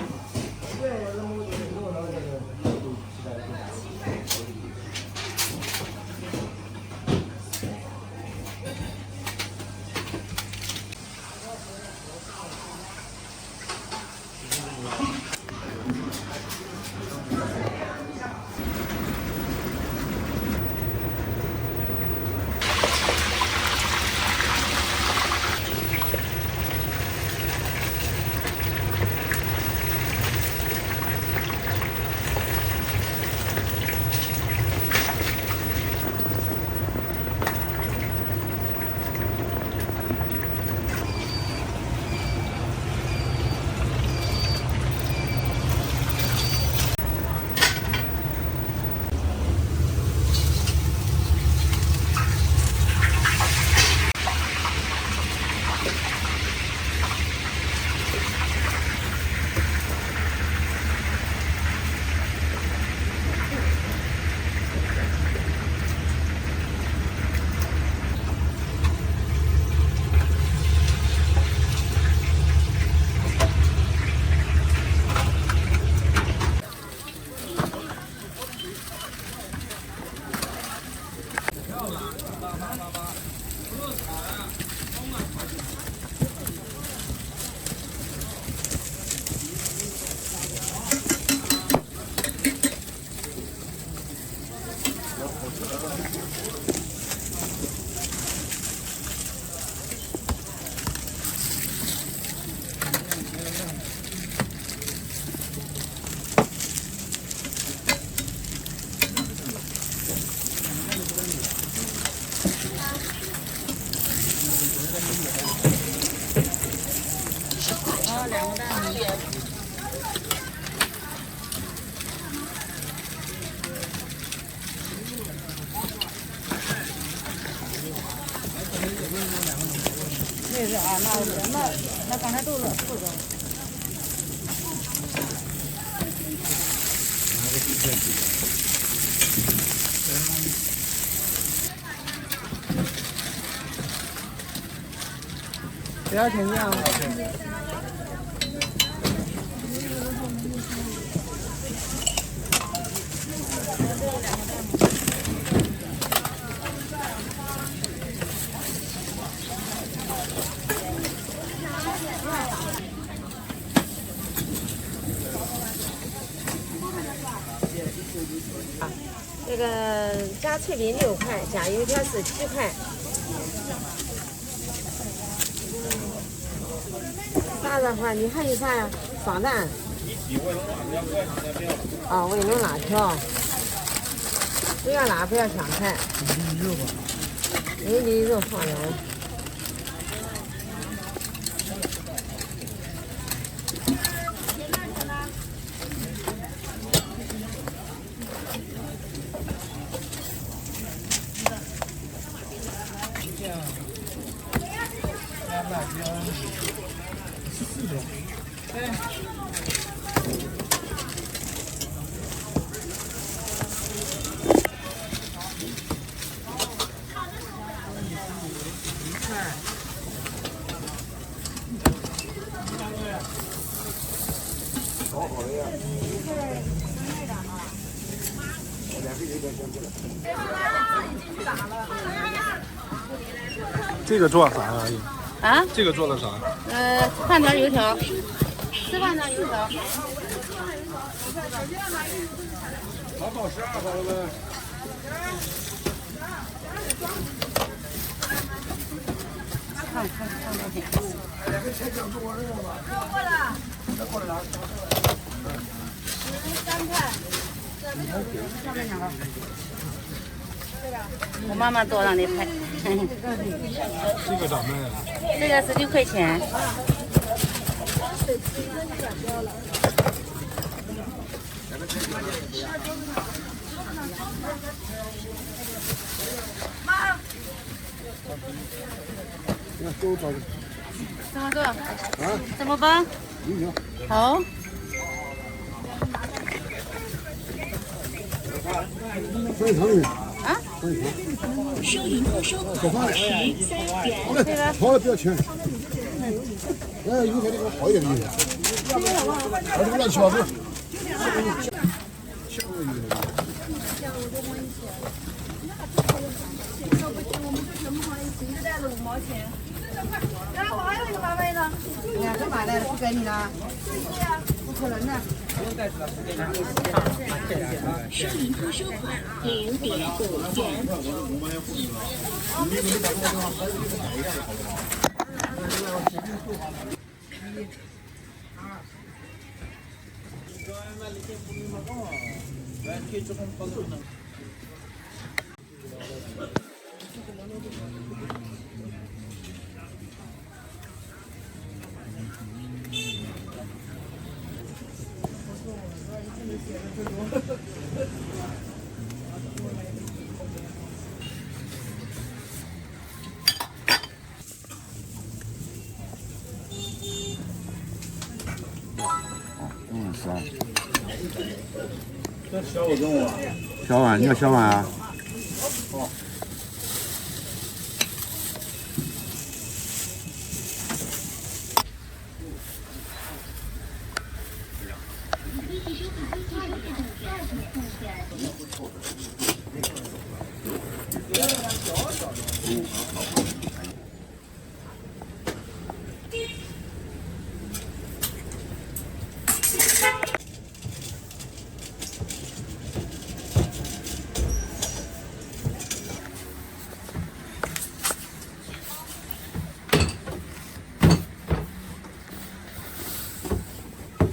那是啊，那刚才都是4个。多少钱呀？这个加脆饼6块，加油条是7块。啥的话，你还有啥呀？双蛋。啊，卫龙辣条。不要辣，不要香菜。美女肉放羊。这个做啥呀？啊？这个做的啥？饭团油条，吃饭团油条。好好吃啊，朋友们。看到点。我妈妈多让你拍。这个咋卖啊？这个16块钱。怎么个？怎么包？好。啊？收银后收款13元。好嘞，好了，不要钱。哎，油条这个好一点的油条。这个乱七八糟。2个买的不给你了，不可能的。收银后收款0.5元。是啊。小碗，你要小碗啊？哦。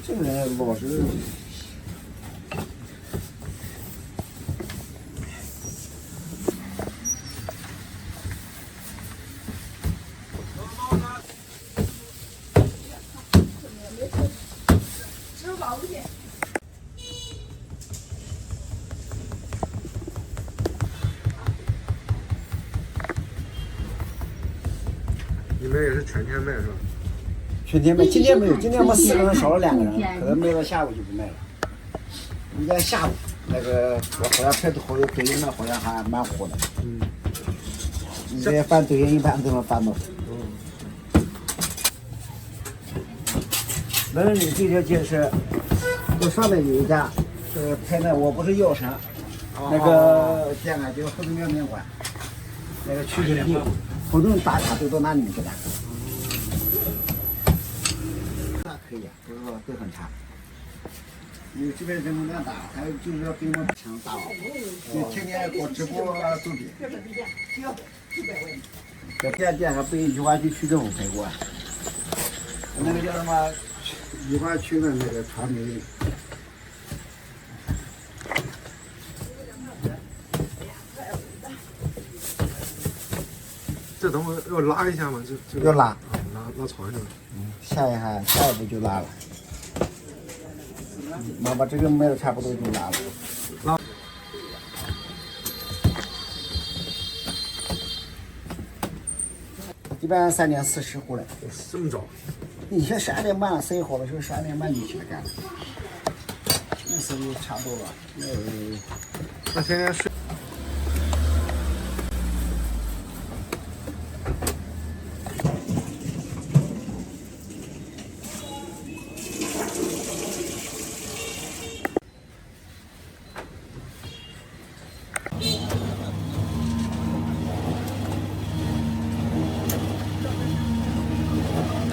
这个人老是。你们也是全天卖是吧？全天卖，今天没有，今天我们4个人少了2个人，可能卖到下午就不卖了。应该下午那个我好像拍的好抖音那好像还蛮火的。嗯。你这翻抖音一般都能翻到。那你这条街是，这上面有一家，拍那我不是药神，那个店啊叫后头面面馆，那个取景地，好多人打卡都到那里面去打。那可以，不是说都很差。因为这边人流量大，还有就是说给我们抢大网，就天天给我直播周边。在这家店上被宜华区区政府赔过，那个叫什么？宜华区的那个传媒。这等会要拉一下吗？这要拉，拉床上。下一步就拉了。妈把这个卖的差不多就拉了。拉。一般3点40回来。这么早？以前3点半了，生意好的时候3点半就起来干了。那时候差不多吧。那天天睡。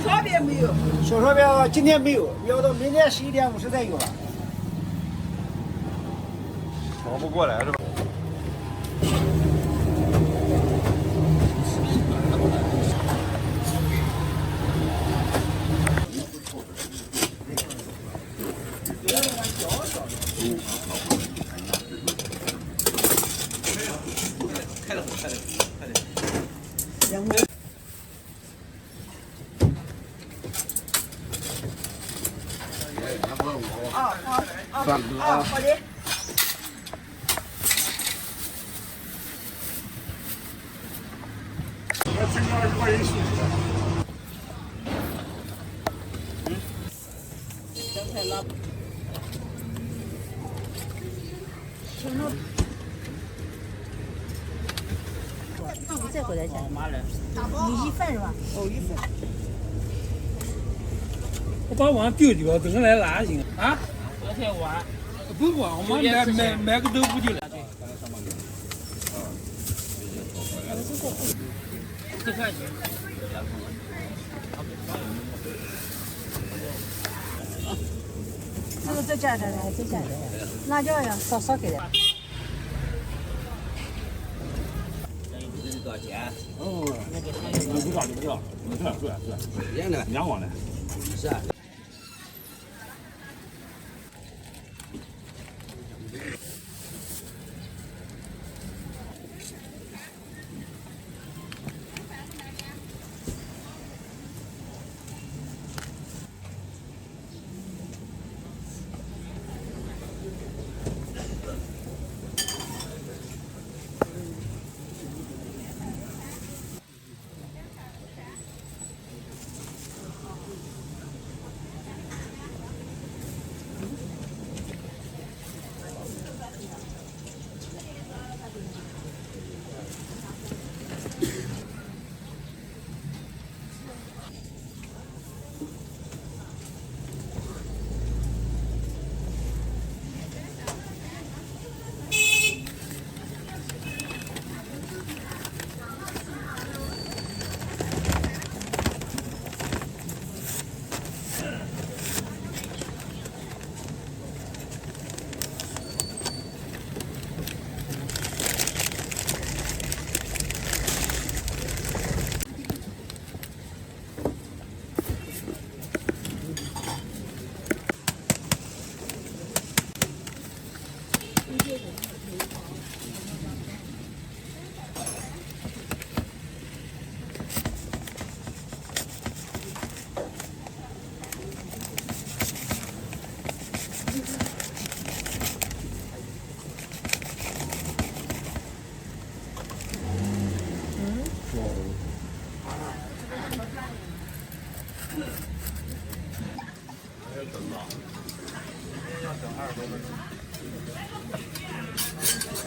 烤饼没有？小烧饼今天没有，要到明天11点50才有了。忙不过来是吧？好的。增加20块钱数。那我再回来讲。你一份是吧？哦，一份。我把碗丢掉，等下来拿行啊？昨天碗不，我们买个豆腐就来。这块钱。这个再加点，再加点，辣椒呀，少给点。多少钱？哦，你不知道，你不知道，对，2网的。是啊。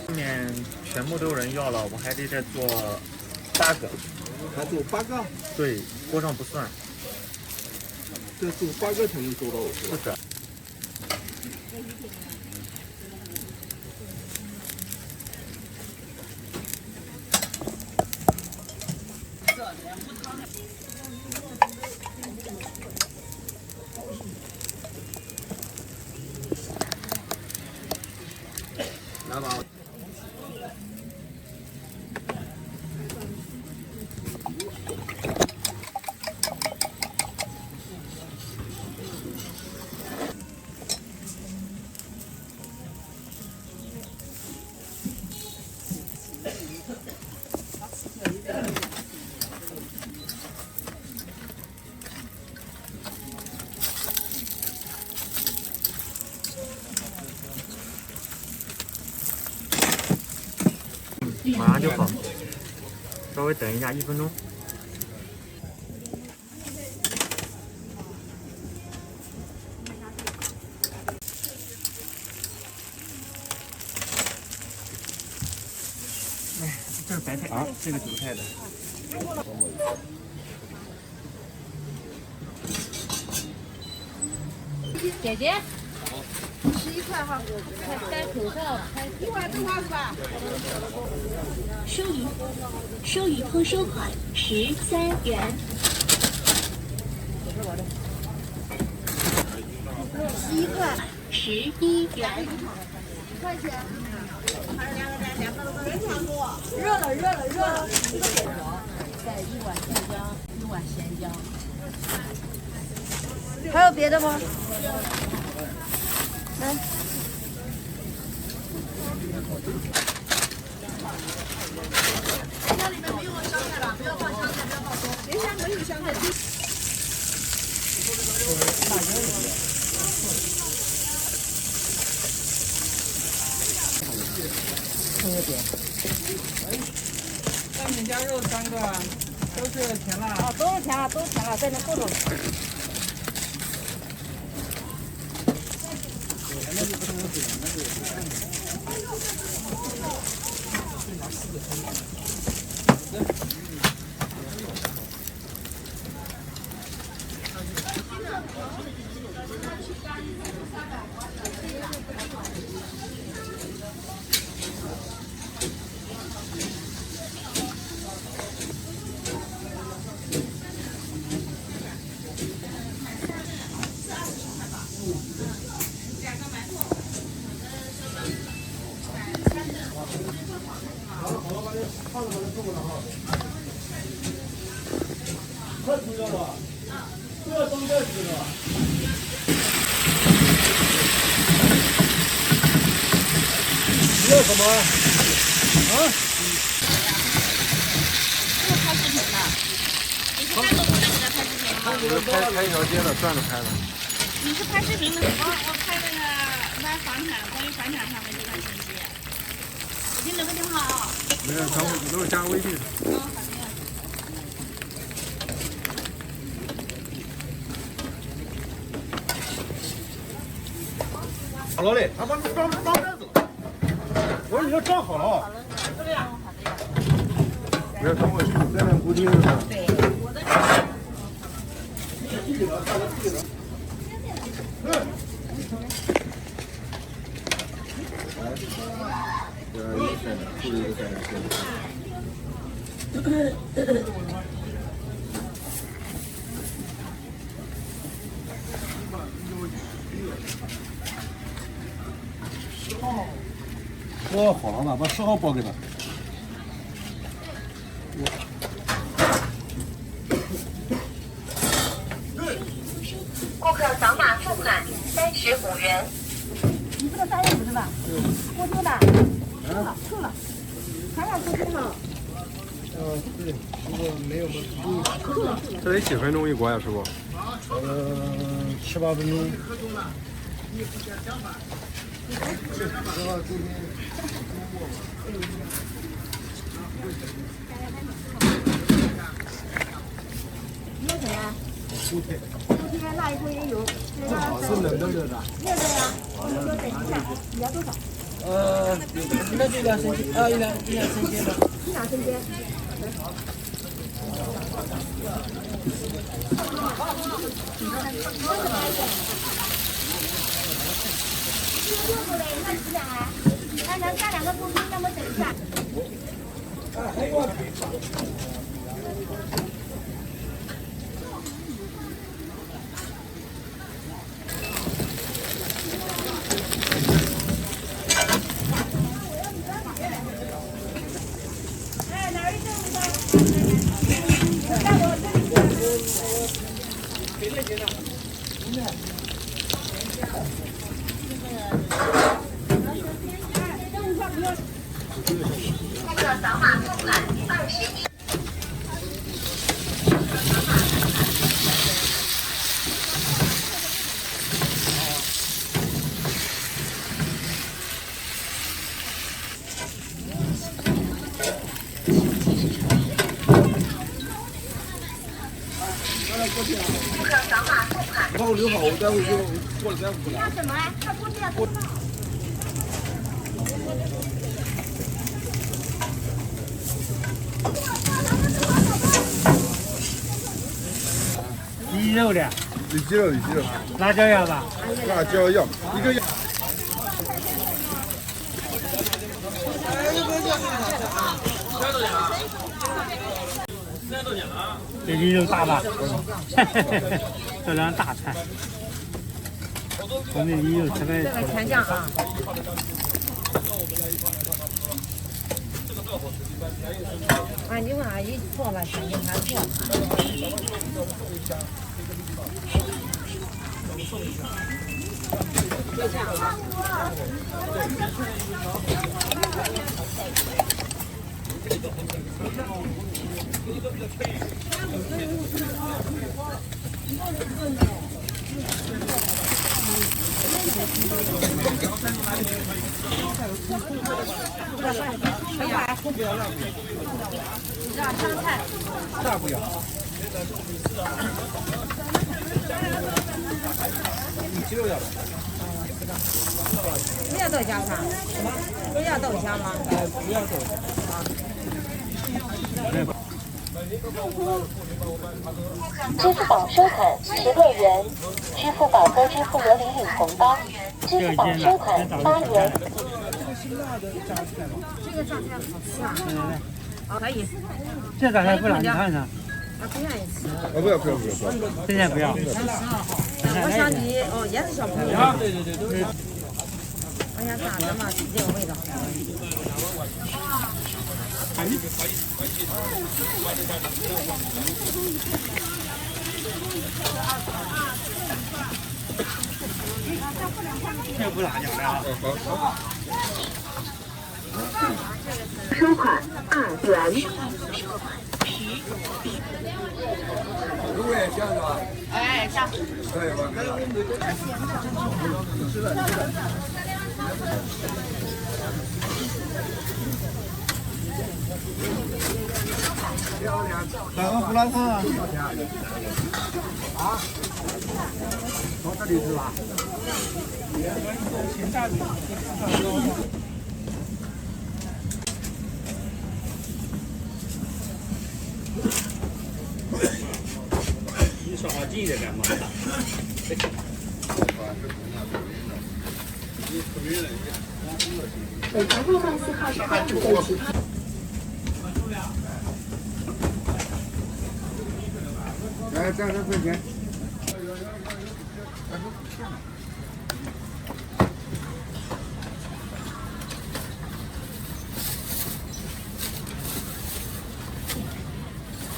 后面全部都有人要了，我还得再做8个。还做8个？对，锅上不算。这做8个才能做到。是的。来吧。马上就好，稍微等一下1分钟。哎，这是白菜啊，这个韭菜的。姐姐，11块哈，还戴口罩，一会儿动画是吧？收银后收款13元。11块11元。1块钱。热了。再1碗鲜姜，1碗咸姜。还有别的吗？来。那里面没有香菜了，不要放香菜，不要放葱。等一下没有香菜。单品加肉3个，都是甜辣。啊，都是甜辣，在那后头。要什么？啊？这个拍视频的，你是单独过来给他拍视频吗？拍一条街的，转着拍的。你是拍视频的？我拍那个关于房产上面这段信息。我给你留个电话啊。没有，他都是加微信。好的。好了嘞，他把这装袋子。我说你要装好了。好了，这样。不要等我去，在那固定着。对，我的。10号好了吧，把10号包给他。顾客扫码付款35元。你这个3样不是吧？锅丢的。错了，还要锅丢呢。对，如果没有这得几分钟一锅呀，师傅？7、8分钟。热水啊？猪腿那一锅也有。是冷的热的。热的呀，我们说等一下，你要多少？那就2升煎，一两升煎吧。1两升煎。那能加2个布丁，那么等一下。顾客扫码付款21。然后6号我待会就过来再回来。什么呀？他估计要。鸡肉的，鸡肉，辣椒要吧？辣椒要一个要。这鸡肉大吧？这两大菜，我们鸡肉吃的。这个甜酱啊。啊，你看阿姨做了，先给他做。就这样啊。大不要。鸡肉要的。不要豆浆吗？不要豆浆吗？不要豆浆。支付宝收款16元，支付宝和支付额里领红包，支付宝收款8元。这个榨菜好吃啊！可以。这榨菜不让你看看。不愿意吃。不要。现在不要。我想你哦，也是小朋友。对。我想炸的嘛，这个味道。这不辣椒的啊。收款2元。卤也香是吧？哎，香。可以吧？吃了。3个胡辣汤啊？啊？从这里是吧？你说好近一点干嘛？本条路段4号是关注的其他。来，2块钱。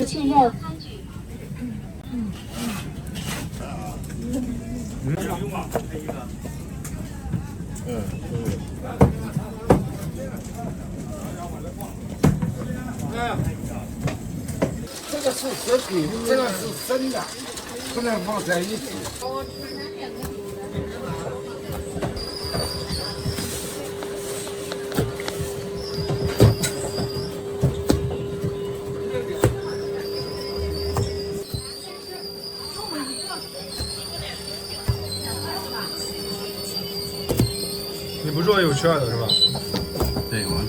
确认。这个是食品，这个是生的，不能放在一起。你不是说有缺的是吧？对，我们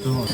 都。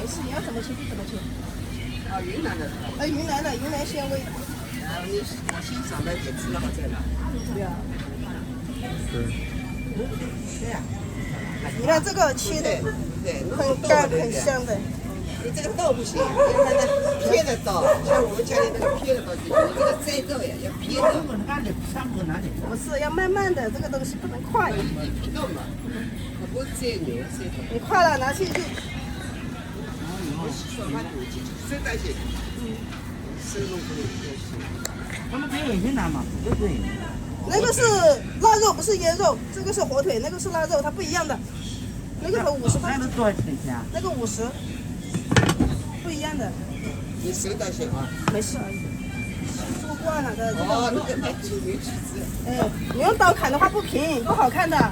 没事，你要怎么切就怎么切。云南的。云南鲜味。然后我欣赏的也吃了好这个。对啊。对呀。你看这个切的，对，很干很香的。你这个豆不行，因为它那撇的刀，像我们家里那个撇的刀，你这个摘豆呀要撇的。不是，要慢慢的，这个东西不能快。弄嘛，不摘牛摘豆。你快了拿去就。生带些。生弄不了。他们只有云南嘛，对不对？那个是腊肉，不是腌肉，这个是火腿，那个是腊肉，它不一样的。那个头50块。那多少钱啊？那个50，不一样的。你手带些啊？没事而已。做惯了的。哦，那个没起子。哎，你用刀砍的话不平，不好看的。